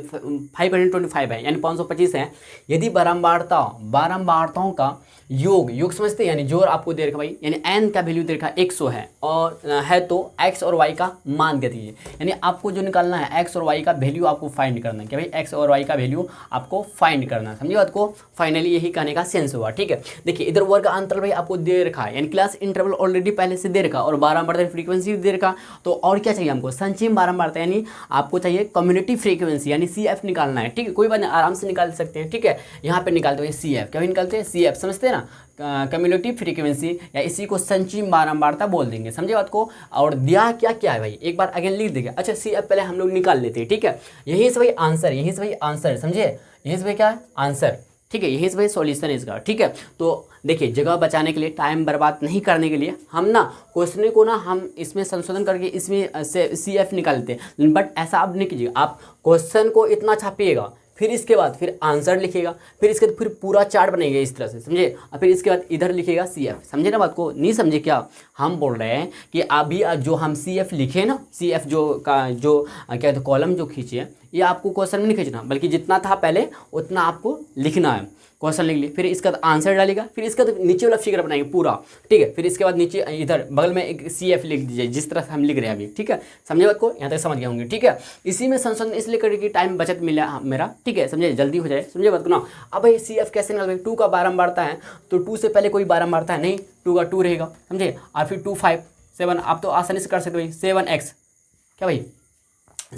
525 है यानी 525 है। यदि बारंबारताओं का योग समझते हैं, यानी जोर आपको दे रखा भाई, यानी n का वैल्यू दे रखा 100 है और है तो x और y का मान दे दीजिए। यानी आपको जो निकालना है x और y का वैल्यू आपको फाइंड करना है। क्या भाई? x और y का वैल्यू आपको फाइंड करना है। समझिए बात को? फाइनली यही कहने का सेंस हुआ। ठीक है, देखिए इधर वर्ग अंतराल भाई आपको दे रखा है, यानी क्लास इंटरवल ऑलरेडी पहले से दे रखा और बारंबारता फ्रीक्वेंसी दे रखा। तो और क्या चाहिए हमको? संचयी बारंबारता, यानी आपको चाहिए कम्युनिटी फ्रीक्वेंसी यानी CF निकालना है। ठीक है, कोई बात नहीं, आराम से निकाल सकते हैं। ठीक है, यहाँ पे निकालते हैं CF। क्या निकालते हैं? CF, समझते हैं ना? कम्युनिटी फ्रीक्वेंसी, या इसी को संचयी बारंबारता बोल देंगे। समझे बात को? और दिया क्या क्या है भाई, एक बार अगेन लिख देंगे। अच्छा CF पहले हम लोग निकाल लेते हैं। ठीक है, यही से भाई आंसर, समझे? यही से भाई क्या आंसर? ठीक है, यही से भाई सॉल्यूशन इसका। ठीक है, तो देखिए जगह बचाने के लिए, टाइम बर्बाद नहीं करने के लिए हम ना क्वेश्चन को ना हम इसमें संशोधन करके इसमें से CF निकालते हैं। बट ऐसा आप नहीं कीजिएगा, आप क्वेश्चन को इतना छापिएगा, फिर इसके बाद फिर आंसर लिखिएगा, फिर इसके बाद फिर पूरा चार्ट बनेगा इस तरह से। समझे? और फिर इसके बाद इधर लिखिएगा CF। समझे ना बात को? नहीं समझे क्या? हम बोल रहे हैं कि अभी जो हम CF लिखे ना, CF जो क्या कहते कॉलम जो खींचे, ये आपको क्वेश्चन में नहीं खींचना, बल्कि जितना था पहले उतना आपको लिखना है। क्वेश्चन लिख लिए, फिर इसका आंसर डालेगा, फिर इसका नीचे वाला फिगर बनाएंगे पूरा। ठीक है, फिर इसके बाद नीचे इधर बगल में एक CF लिख दीजिए, जिस तरह से हम लिख रहे हैं अभी। ठीक है, समझे बात को? यहाँ तक समझ गए होंगे। ठीक है, इसी में संशोधन इसलिए करके टाइम बचत मिला मेरा। ठीक है, समझे? जल्दी हो जाए। समझे बात को ना? अब भाई CF कैसे निकाल? 2 का बारंबारता है तो 2 से पहले कोई बारंबारता है नहीं, 2 का 2 रहेगा। समझे? और फिर 2 5 7 आप तो आसानी से कर सकते भाई। 7x, क्या भाई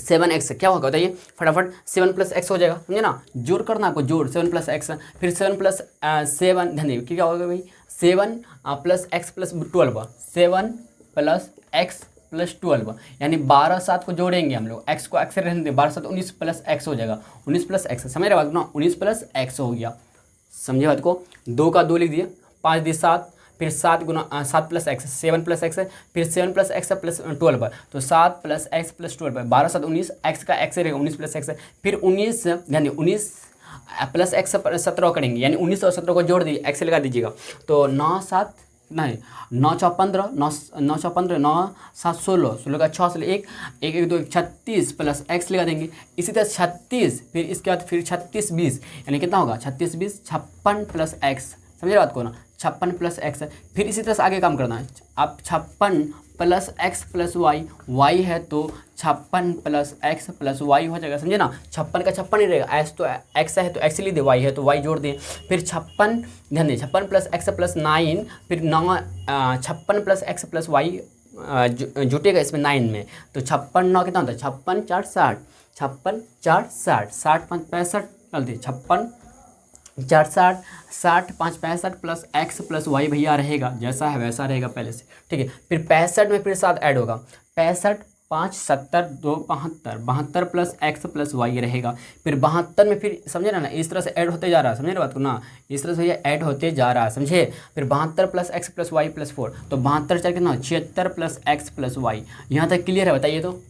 7x क्या होगा बताइए फटाफट? 7 + x हो जाएगा। समझे ना? जोड़ करना आपको, जोड़ 7 + x, फिर 7 + 7 ध्यान दीजिए क्या होगा भाई? 7 + x + 12, 7 + x + 12, यानी 12 7 को जोड़ेंगे हम लोग, x को x से रहने दें, 12 7 19 + x हो जाएगा, 19 + x। समझ रहे बात ना? 19 + x हो गया। समझे बात को? 2 का 2 लिख दिए, 5 × 7, फिर 7 × 7 + x, 7 + x, फिर 7 + x + 12, तो 7 + x + 12, 12 7 19, x का x रहेगा, 19 + x, फिर 19 ध्यान दिए 19 + x 17 करेंगे, यानी 19 और 17 को जोड़ दीजिए, x लगा दीजिएगा, तो 9 7 नहीं 9 4 15, 9 4 15, 9 7 16, 16 का 6 से 1 1 1 2 36 + x लगा देंगे। इसी तरह 36, फिर इसके बाद फिर 36 20, यानी कितना होगा? 36 20 56 + x। समझे बात को ना? 56 + x, फिर इसी तरह से आगे काम करना है। आप 56 plus x plus y, y है तो 56 प्लस एक्स प्लस वाई हो जाएगा, समझे ना। 56 का 56 ही रहेगा, एस तो एक्स है तो एक्स ली दे, वाई है तो वाई जोड़ दें, फिर 56, ध्यान दें 56 प्लस एक्स प्लस 9, फिर 9 56 प्लस एक्स प्लस वाई जुटेगा इसमें 9 में, तो 56 9 कितना होता है, 56 4 60, 56 4 60, 60 5 65, चलते 56 4 60, 60 5 65 प्लस एक्स प्लस वाई भैया रहेगा, जैसा है वैसा रहेगा पहले से, ठीक है। फिर 65 में फिर साथ ऐड होगा, 65 5 70 2 72, 72 प्लस एक्स प्लस वाई रहेगा, फिर 72 में फिर समझे ना, इस तरह से ऐड होते जा रहा है, समझे ना बात को ना, इस तरह से ये ऐड होते जा रहा है, समझे। फिर 72 plus x plus y plus 4, तो 72 चार कितना 76 प्लस एक्स प्लस वाई। यहाँ तक क्लियर है, बताइए तो।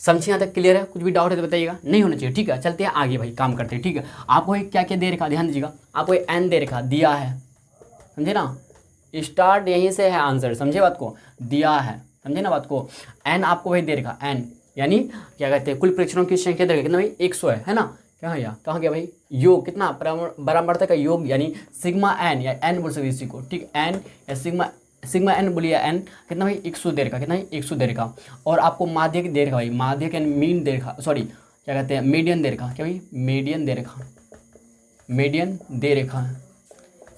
समझिए यहाँ तक क्लियर है, कुछ भी डाउट है तो बताइएगा, नहीं होना चाहिए, ठीक है। चलते हैं आगे भाई, काम करते हैं, ठीक है। आपको एक क्या क्या दे रखा, ध्यान दीजिएगा, आपको एक एन दे रखा दिया है, समझे ना, स्टार्ट यहीं से है आंसर, समझे बात को, दिया है, समझे ना बात को। एन आपको वही दे रखा, एन यानी क्या कहते हैं, कुल परीक्षणों की संख्या दे रखी कितना भाई, 100 है ना। कहाँ गया भाई, योग कितना बराबरता का योग, यानी सिग्मा एन या एन बोल सकते इसी को, ठीक, एन या सिग्मा एन बोलिए, एन कितना भाई 100 दे रखा, कितना 100 दे रखा। और आपको माध्यक दे रखा भाई, माध्यक यानी मीन दे रखा, सॉरी क्या कहते हैं, मीडियन दे रखा, क्या भाई मीडियन दे रखा, मीडियन दे रखा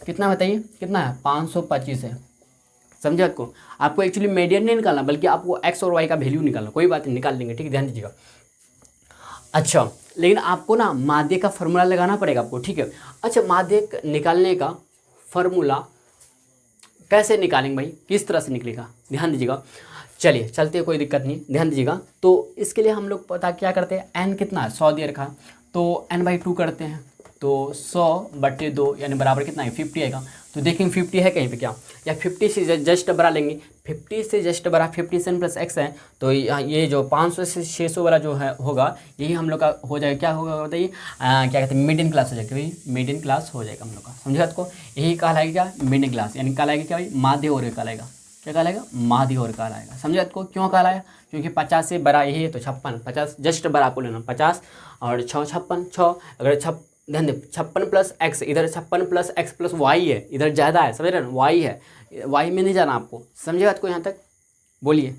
कितना बताइए, कितना है 525 है, समझे आपको। आपको एक्चुअली मीडियन नहीं निकालना, बल्कि आपको एक्स और वाई का वैल्यू निकालना, कोई बात नहीं निकाल लेंगे, ठीक है, ध्यान दीजिएगा। अच्छा, लेकिन आपको ना माध्यक का फॉर्मूला लगाना पड़ेगा आपको, ठीक है। अच्छा, माध्यक निकालने का फॉर्मूला कैसे निकालेंगे भाई, किस तरह से निकलेगा, ध्यान दीजिएगा। चलिए चलते हैं, कोई दिक्कत नहीं, ध्यान दीजिएगा। तो इसके लिए हम लोग पता क्या करते हैं, एन कितना है 100 दे रखा, तो n/2 करते हैं, तो 100/2 यानी बराबर कितना है 50 आएगा। तो देखेंगे 50 है कहीं पे क्या, या 50 से जस्ट बड़ा लेंगे, 50 से जस्ट बड़ा 57 प्लस एक्स है, तो ये जो 500 से 600 वाला जो है होगा, यही हम लोग का हो जाएगा, क्या होगा बताइए, क्या कहते हैं मीडियन क्लास हो जाएगा भाई, मीडियन क्लास हो जाएगा हम लोग का, समझे बात को। यही कहलाएगा क्या, मीडियन क्लास, यानी कहलाएगा क्या भाई, माध्य वर्ग कहलाएगा, क्या कहलाएगा, माध्य वर्ग कहलाएगा, समझे बात को। क्यों कहलाएगा, क्योंकि 50 से बड़ा यही है, तो 56, 50 जस्ट बड़ा आपको लेना, 50 और 6 56, 6 अगर ध्यान दे 56 प्लस एक्स, इधर 56 प्लस एक्स प्लस वाई है, इधर ज़्यादा है, समझ रहे हैं, वाई है, वाई में नहीं जाना आपको, समझे बात को। यहाँ तक बोलिए,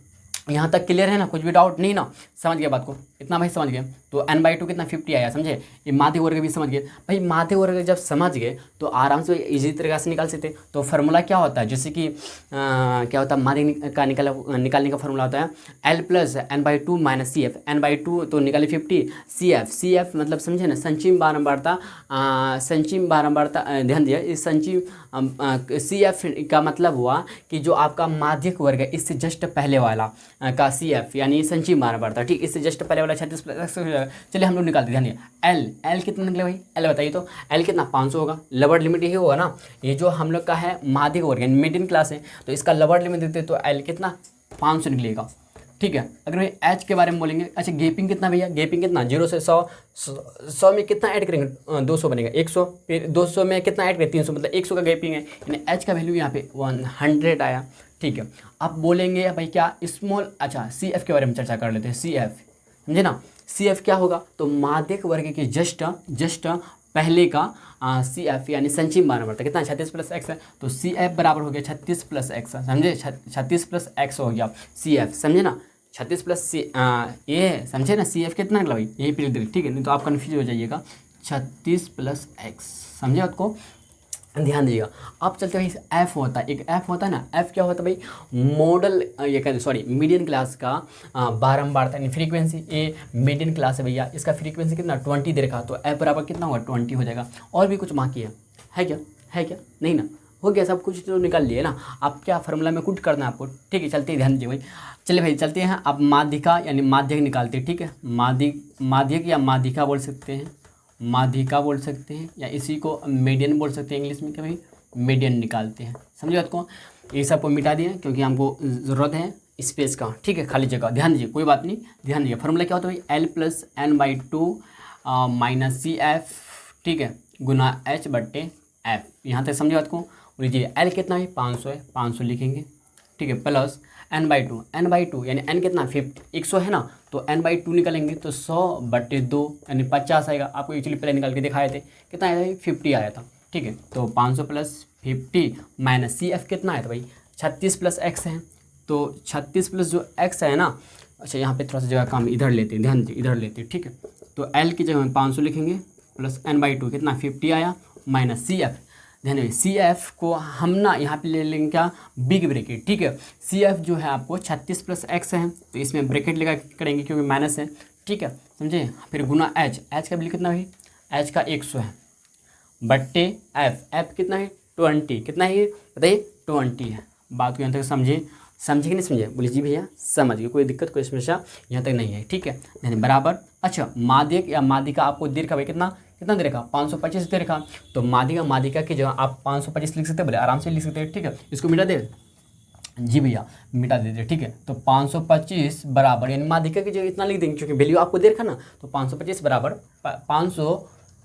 यहाँ तक क्लियर है ना, कुछ भी डाउट नहीं ना, समझ गया बात को, इतना भाई समझ गए। तो n/2 कितना 50 आया, समझे। ये माध्य वर्ग भी समझ गए भाई, माध्य वर्ग जब समझ गए तो आराम से इजी तरीके से निकाल सकते। तो फार्मूला क्या होता है, जैसे कि क्या होता है, माध्य का निकालने का फार्मूला होता है l plus n/2 minus C F, n/2 तो निकाले 50, सी एफ मतलब समझे ना, संचिम बारंबारता, ध्यान दिया, इस संचिम सी एफ का मतलब हुआ कि जो आपका माध्यक वर्ग है इससे जस्ट पहले वाला का सी एफ यानी संचिम बारंबारता, ठीक, इससे जस्ट पहले वाला 36 प्लस। चलिए हम लोग निकालते हैं, ध्यान एल कितना निकले भाई, एल बताइए तो, एल कितना 500 होगा, लोअर लिमिट यही होगा ना, ये जो हम लोग का है माध्यक वर्ग यानी मिडिल क्लास है, तो इसका लोअर लिमिट देते तो एल कितना 500 निकलेगा, ठीक है। अगर भाई एच के बारे में बोलेंगे, अच्छा गेपिंग कितना भैया, गेपिंग कितना 0 से 100 में कितना ऐड करेंगे 200 बनेगा 100, फिर 200 में कितना ऐड करेंगे 300, मतलब 100 का गेपिंग है, यानी एच का वैल्यू यहाँ पे 100 आया, ठीक है। अब बोलेंगे भाई क्या स्मॉल, अच्छा सी एफ के बारे में चर्चा कर लेते हैं, सी एफ समझे ना, सी एफ क्या होगा, तो माध्यक वर्ग के जस्ट पहले का सी एफ यानी संचिम बारंबारता कितना 36 प्लस एक्स है, तो सी एफ बराबर हो गया 36 प्लस एक्स, समझे 36 प्लस एक्स हो गया सी एफ, समझे ना 36 प्लस सी ये है, समझे ना सी एफ कितना निकला भाई, यही पीरियड, ठीक है, नहीं तो आप कन्फ्यूज हो जाइएगा, 36 प्लस एक्स, समझे आपको, ध्यान दीजिएगा। अब चलते हैं एफ होता है, एक एफ होता है ना, एफ क्या होता है भाई, मॉडल ये कहते सॉरी मीडियन क्लास का बारंबारता यानी फ्रीक्वेंसी, ये मीडियन क्लास है भैया, इसका फ्रीक्वेंसी कितना 20 दे रखा, तो एफ बराबर कितना होगा 20 हो जाएगा। और भी कुछ बाकी है क्या, नहीं ना, हो गया सब कुछ तो निकाल लिए ना, आप क्या फार्मूला में कुछ करना है आपको, ठीक है। चलते हैं, ध्यान दीजिए भाई, चलिए भाई चलते हैं, अब माध्यिका यानी माध्यक निकालते हैं, ठीक है, माध्यक या माध्यिका बोल सकते हैं, माध्यिका बोल सकते हैं, या इसी को मीडियन बोल सकते हैं इंग्लिश में, क्या भाई मीडियन निकालते हैं, समझे बात को। ये सब को मिटा दिए क्योंकि हमको ज़रूरत है स्पेस का, ठीक है, खाली जगह, ध्यान दीजिए, कोई बात नहीं, ध्यान दीजिए। फार्मूला क्या होता है भाई, L plus n/2 minus C F, ठीक है, गुना एच बट्टे एफ, यहाँ तक समझे बात को। लीजिए एल कितना है 500 है, 500 लिखेंगे, ठीक है, प्लस n/2 यानी n कितना 100 है ना, तो n/2 निकालेंगे तो 100/2 यानी 50 आएगा। आपको एक्चुअली पहले निकाल के दिखाए थे, कितना आया था 50 आया था, ठीक है। तो 500 प्लस 50 माइनस सी एफ कितना है, तो भाई 36 प्लस एक्स है, तो 36 प्लस जो एक्स है ना, अच्छा यहाँ पे थोड़ा सा जगह काम इधर लेते हैं, ध्यान दीजिए इधर लेते हैं, ठीक है। तो एल की जगह में 500 लिखेंगे प्लस n/2 कितना 50 आया माइनस सी एफ, ध्यान दीजिए सी एफ को हम ना यहाँ पे ले लेंगे क्या, बिग ब्रैकेट, ठीक है। सी एफ जो है आपको 36 प्लस एक्स है, तो इसमें ब्रैकेट लगा करेंगे क्योंकि माइनस है, ठीक है, समझे। फिर गुना एच, एच का वैल्यू कितना भाई, एच का 100 है, बट्टे एफ, एफ कितना है 20, कितना है ये बताइए 20 है। बात को यहाँ तक समझे, समझे कि नहीं समझे, बोलिए जी भैया समझ गए, कोई दिक्कत कोई समस्या यहाँ तक नहीं है, ठीक है, यानी बराबर। अच्छा माध्यक या माध्यिका आपको दे रखा भाई कितना कितना दे रखा 525 दे रखा, तो माध्यिका माध्यिका की जगह आप 525 लिख सकते हैं, बोले आराम से लिख सकते हैं, ठीक है। इसको मिटा दे, जी भैया मिटा दीजिए, ठीक है। तो 525 बराबर यानी माध्यिका की जगह इतना लिख देंगे क्योंकि वैल्यू आपको दे रखा ना, तो 525 बराबर 500,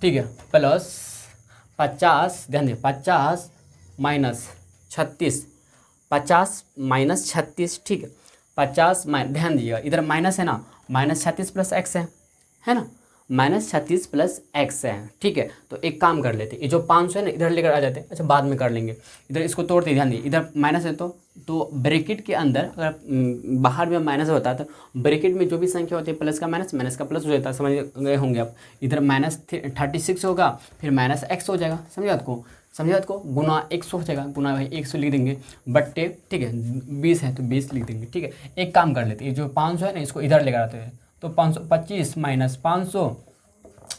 ठीक है, प्लस 50, ध्यान दें 50 माइनस 36, 50 माइनस 36, ठीक है, 50 ध्यान दीजिएगा इधर माइनस है ना, माइनस 36 प्लस एक्स है ना, माइनस 36 प्लस एक्स है, ठीक है। तो एक काम कर लेते, ये जो 500 है ना इधर लेकर आ जाते हैं, अच्छा बाद में कर लेंगे, इधर इसको तोड़ते, ध्यान दीजिए इधर माइनस है तो ब्रैकेट के अंदर अगर बाहर में माइनस होता है तो ब्रैकेट में जो भी संख्या होती है प्लस का माइनस का प्लस हो जाता है, समझ गए होंगे आप। इधर माइनस 36 होगा, फिर माइनस एक्स हो जाएगा, समझे बात को, समझे बात को, गुना 100 हो जाएगा, गुना भाई 100 लिख देंगे, बट्टे, ठीक है, 20 है तो 20 लिख देंगे, ठीक है। एक काम कर लेते हैं, जो 500 है ना इसको इधर लेकर आते हैं, तो 525 माइनस 500,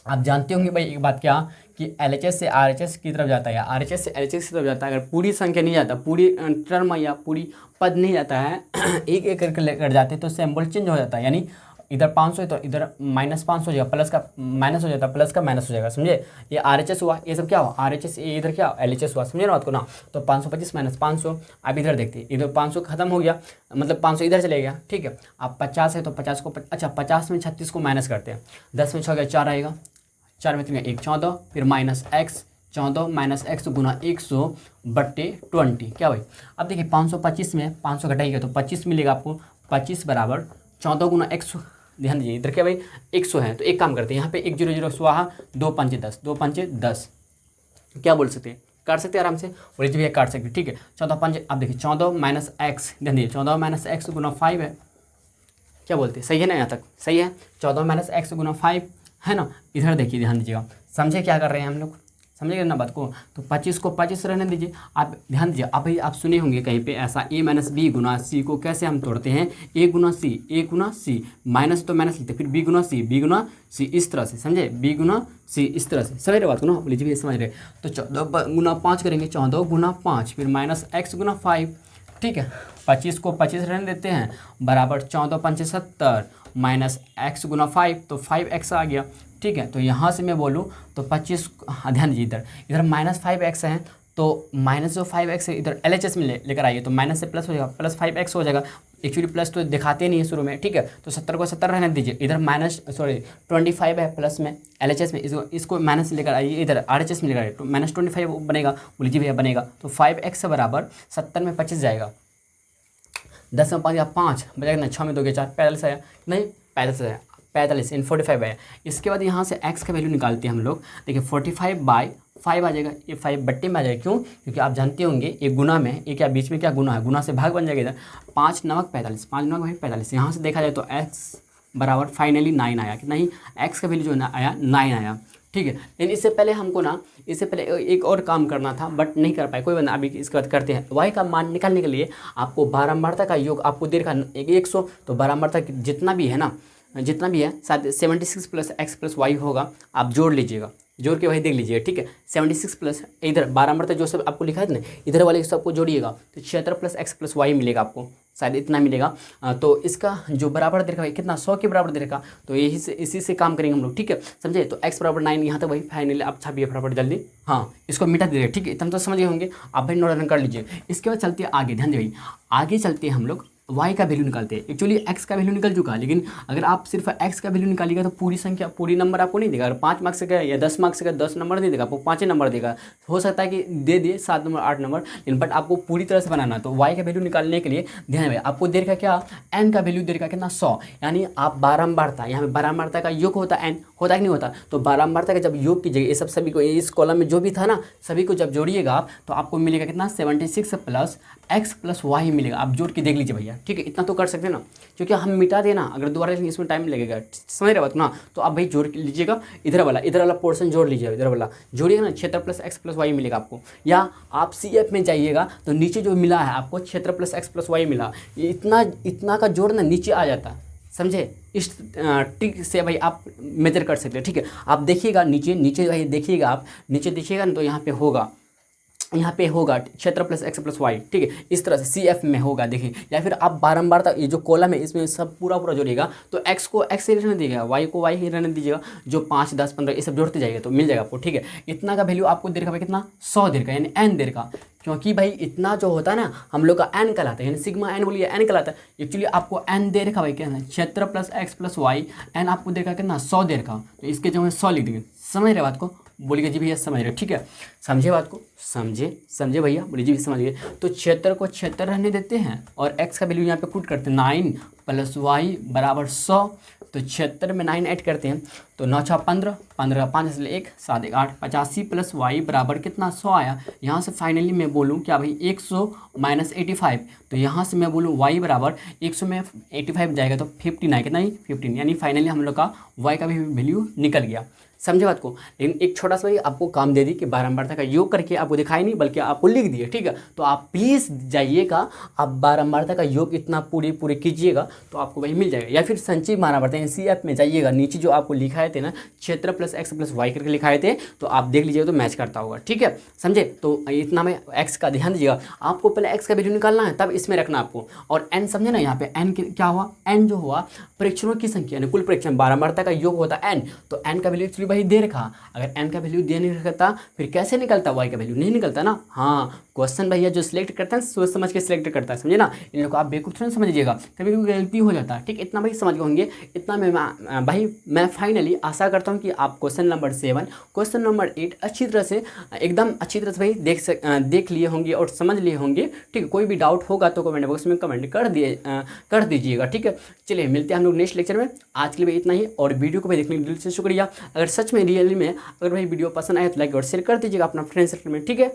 आप जानते होंगे भाई एक बात क्या कि LHS से RHS की तरफ जाता है, RHS से LHS की तरफ जाता है, अगर पूरी संख्या नहीं जाता, पूरी टर्म या पूरी पद नहीं जाता है एक एक करके लेकर जाते हैं तो सिंबल चेंज हो जाता है, यानी इधर 500 है तो इधर माइनस 500 हो जाएगा, प्लस का माइनस हो जाता है, प्लस का माइनस हो जाएगा, समझे। ये RHS हुआ, ये सब क्या हुआ RHS, ये इधर क्या LHS हुआ, समझे ना बात को ना। तो 525 माइनस 500, अब इधर देखते हैं, इधर 500 खत्म हो गया, मतलब 500 इधर चले गया, ठीक है। अब 50 है तो 50 को अच्छा 50 में 36 को माइनस करते हैं, 10 में 6 गया 4 आएगा, 4 में 3 1 14, फिर माइनस एक्स, 14 माइनस एक्स गुना 100 बट्टे 20, क्या भाई। अब देखिए 525 में 500 घटाइएगा तो 25 मिलेगा आपको, 25 बराबर 14 गुना 100, ध्यान दीजिए इधर क्या भाई 100 है, तो एक काम करते हैं यहाँ पे 1 0 0 स्वाहा, 2 5 10, 2 5 10, क्या बोल सकते हैं, काट सकते हैं आराम से, बोलिए भैया काट सकते हैं, ठीक है। 14 5, अब देखिए 14 माइनस एक्स, ध्यान दीजिए 14 माइनस एक्स गुना 5 है, क्या बोलते हैं, सही है ना, यहाँ तक सही है। 14 माइनस एक्स गुना 5 है ना, इधर देखिए ध्यान दीजिएगा, समझे क्या कर रहे हैं हम लोग, समझिएगा ना बात को। तो 25 को 25 रहने दीजिए, आप ध्यान दीजिए, आप भाई आप सुने होंगे कहीं पे ऐसा a माइनस बी गुना सी को कैसे हम तोड़ते हैं, a गुना सी माइनस तो माइनस लिखते, फिर b गुना सी इस तरह से, समझे, b गुना सी इस तरह से, समझ रहे बात को ना, लीजिए समझ रहे। तो 14 गुना 5 करेंगे, 14 गुना 5, फिर माइनस एक्स गुना 5, ठीक है। 25 को 25 रहने देते हैं, बराबर 14 5 70 माइनस एक्स गुना 5, तो 5x आ गया, ठीक है। तो यहाँ से मैं बोलूँ तो 25, ध्यान दीजिए इधर माइनस 5x है, तो माइनस जो 5x है इधर LHS में लेकर आइए, तो माइनस से प्लस हो जाएगा, प्लस 5x हो जाएगा, एक्चुअली प्लस तो दिखाते नहीं है शुरू में, ठीक है। तो 70 को 70 रहने दीजिए, इधर माइनस 25 है प्लस में LHS में, इसको माइनस लेकर आइए, इधर RHS में लेकर आइए, तो माइनस 25 बनेगा, बोलिए जी भैया बनेगा। तो 5x बराबर 70 में 25 जाएगा, 10 में 5 या 5 बजाएगा ना, 6 में 2 के 4 45 आया, नहीं 45 आया, 45 इन 45 आया। इसके बाद यहाँ से x का वैल्यू निकालते हैं हम लोग, देखिए 45/5 आ जाएगा, ये 5 बट्टे में आ जाएगा, क्यों, क्योंकि आप जानते होंगे ये गुना में, ये क्या बीच में क्या गुना है, गुना से भाग बन जाएगा, इधर 5 नमक 45, 5 नमक भाई 45, यहाँ से देखा जाए तो x बराबर फाइनली 9 आया, कितना ही x का वैल्यू जो है आया 9 आया, ठीक है। लेकिन इससे पहले हमको ना, इससे पहले एक और काम करना था बट नहीं कर पाए, कोई बंदा अभी इसके बाद करते हैं। y का मान निकालने के लिए आपको बारंबारता का योग आपको दे रखा 100, तो बारंबारता जितना भी है ना, जितना भी है शायद 76 प्लस एक्स प्लस वाई होगा, आप जोड़ लीजिएगा, जोड़ के वही देख लीजिएगा, ठीक है। 76 प्लस इधर बारंबारता जो सब आपको लिखा है ना, इधर वाले सबको जोड़िएगा, तो 76 प्लस एक्स प्लस वाई मिलेगा आपको, शायद इतना मिलेगा। तो इसका जो बराबर दे रखा है कितना 100 के बराबर दे रखा, तो यही से इसी से काम करेंगे हम लोग, ठीक है, समझे। तो x बराबर 9 यहाँ तक वही फाइनली आप छापिए फटाफट जल्दी, हाँ इसको मिटा दीजिए, ठीक है, इतना तो समझ गए होंगे आप भाई, नोट डाउन कर लीजिए। इसके बाद चलते हैं आगे, ध्यान दीजिए आगे चलते हैं हम लोग y का वैल्यू निकालते हैं। एक्चुअली x का वैल्यू निकल चुका है, लेकिन अगर आप सिर्फ x का वैल्यू निकालिएगा तो पूरी संख्या, पूरी नंबर आपको नहीं देगा। अगर 5 मार्क्स का या 10 मार्क्स का 10 नंबर नहीं देगा, आपको 5 नंबर देगा। हो सकता है कि दे दिए 7 नंबर 8 नंबर, लेकिन बट आपको पूरी तरह से बनाना। तो y का वैल्यू निकालने के लिए ध्यान में आपको दे रखा क्या, n का वैल्यू दे रखा कितना 100, यानी आप बारंबारता, यहाँ पे बारंबारता का योग होता है n, होता है कि नहीं होता। तो बारंबारता का जब योग कीजिएगा, ये सब सभी को इस कॉलम में जो भी था ना सभी को जब जोड़िएगा आप, तो आपको मिलेगा कितना 76 प्लस x प्लस वाई मिलेगा। आप जोड़ के देख लीजिए भैया, ठीक है, इतना तो कर सकते हैं ना, क्योंकि हम मिटा देना, अगर दोबारा इसमें टाइम लगेगा, समझ रहे बात ना। तो आप भाई जोड़ लीजिएगा, इधर वाला पोर्शन जोड़ लीजिएगा, इधर वाला जोड़िएगा ना, क्षेत्र प्लस x प्लस वाई मिलेगा आपको। या आप CF में जाइएगा तो नीचे जो मिला है आपको क्षेत्र प्लस x प्लस वाई मिला, ये इतना का जोड़ ना नीचे आ जाता, समझे। इस ट्रिक से भाई आप मेजर कर सकते हैं, ठीक है। आप देखिएगा नीचे भाई देखिएगा, आप नीचे देखिएगा ना तो यहाँ पे होगा क्षेत्र प्लस x प्लस वाई, ठीक है, इस तरह से CF में होगा, देखिए। या फिर आप बारंबार तक ये जो कॉलम है इसमें सब पूरा जोड़िएगा, तो x को x ही रहने दीजिएगा, y को y ही रहने दीजिएगा, जो 5 10 15 ये सब जोड़ते जाइएगा तो मिल जाएगा आपको, ठीक है। इतना का वैल्यू आपको दे रखा है कितना 100 देर का, यानी n देर का, क्योंकि भाई इतना जो होता है ना हम लोग का n कहलाता है, यानी सिग्मा n बोलिए n कहलाता है। एक्चुअली आपको n दे रखा भाई क्या है, क्षेत्र plus x plus y, n आपको दे रखा कितना 100 देर का, तो इसके जो है 100 लिख देंगे। समझ रहे बात को, बोलिए जी भैया समझ रहे, ठीक है। समझे बात को, समझे भैया, बोलिए जी समझ गए। तो क्षेत्र को क्षेत्र रहने देते हैं और x का वैल्यू यहाँ पे पुट करते हैं, 9 प्लस वाई बराबर 100। तो क्षेत्र में 9 ऐड करते हैं, तो 9 6 15, 15 5 इसलिए 1 7 1 8, 85 प्लस वाई बराबर कितना 100 आया। यहाँ से फाइनली मैं बोलूँ क्या भाई 100 माइनस 85, तो यहाँ से मैं बोलूँ y बराबर 100 में 85 जाएगा तो 59, कितना ही 15, यानी फाइनली हम लोग का y का भी वैल्यू निकल गया। समझे बात को। लेकिन एक छोटा सा भाई आपको काम दे दी कि बारंबारता का योग करके आपको दिखाई नहीं बल्कि आपको लिख दिए, ठीक है। तो आप प्लीज़ जाइएगा, आप बारंबारता का योग इतना पूरे कीजिएगा तो आपको वही मिल जाएगा। या फिर संचय बारंबारता CF में जाइएगा, नीचे जो आपको लिखाए थे ना क्षेत्र प्लस x प्लस वाई करके लिखाए थे, तो आप देख लीजिएगा तो मैच करता होगा, ठीक है, समझे। तो इतना में x का ध्यान दीजिएगा, आपको पहले x का वैल्यू निकालना है तब इसमें रखना आपको। और n समझे ना, यहाँ पे n क्या हुआ, n जो हुआ परीक्षणों की संख्या, यानी कुल परीक्षण, बारंबारता का योग होता है n, तो n का वैल्यू एक्चुअली वही दे रखा। अगर n का वैल्यू दे नहीं रखता फिर कैसे निकलता, y का वैल्यू नहीं निकलता ना। हाँ, क्वेश्चन भैया जो सिलेक्ट करता है सोच समझ के सिलेक्ट करता है, समझे ना। इन लोग को आप बेवकूफ़ नहीं समझिएगा, कभी कभी गलती हो जाता है, ठीक। इतना भाई समझ गए होंगे, इतना मैं फाइनली आशा करता हूँ कि आप क्वेश्चन नंबर 7 क्वेश्चन नंबर 8 अच्छी तरह से एकदम अच्छी तरह से भाई देख लिए होंगे और समझ लिए होंगे, ठीक है। कोई भी डाउट होगा तो कमेंट बॉक्स में कमेंट कर दीजिएगा, ठीक है। चलिए मिलते हैं हम लोग नेक्स्ट लेक्चर में, आज के लिए इतना ही। और वीडियो को भी देखने के लिए दिल से शुक्रिया। अगर सच में रियली में अगर भाई वीडियो पसंद आए तो लाइक और शेयर कर दीजिएगा अपना फ्रेंड सर्कल में, ठीक है।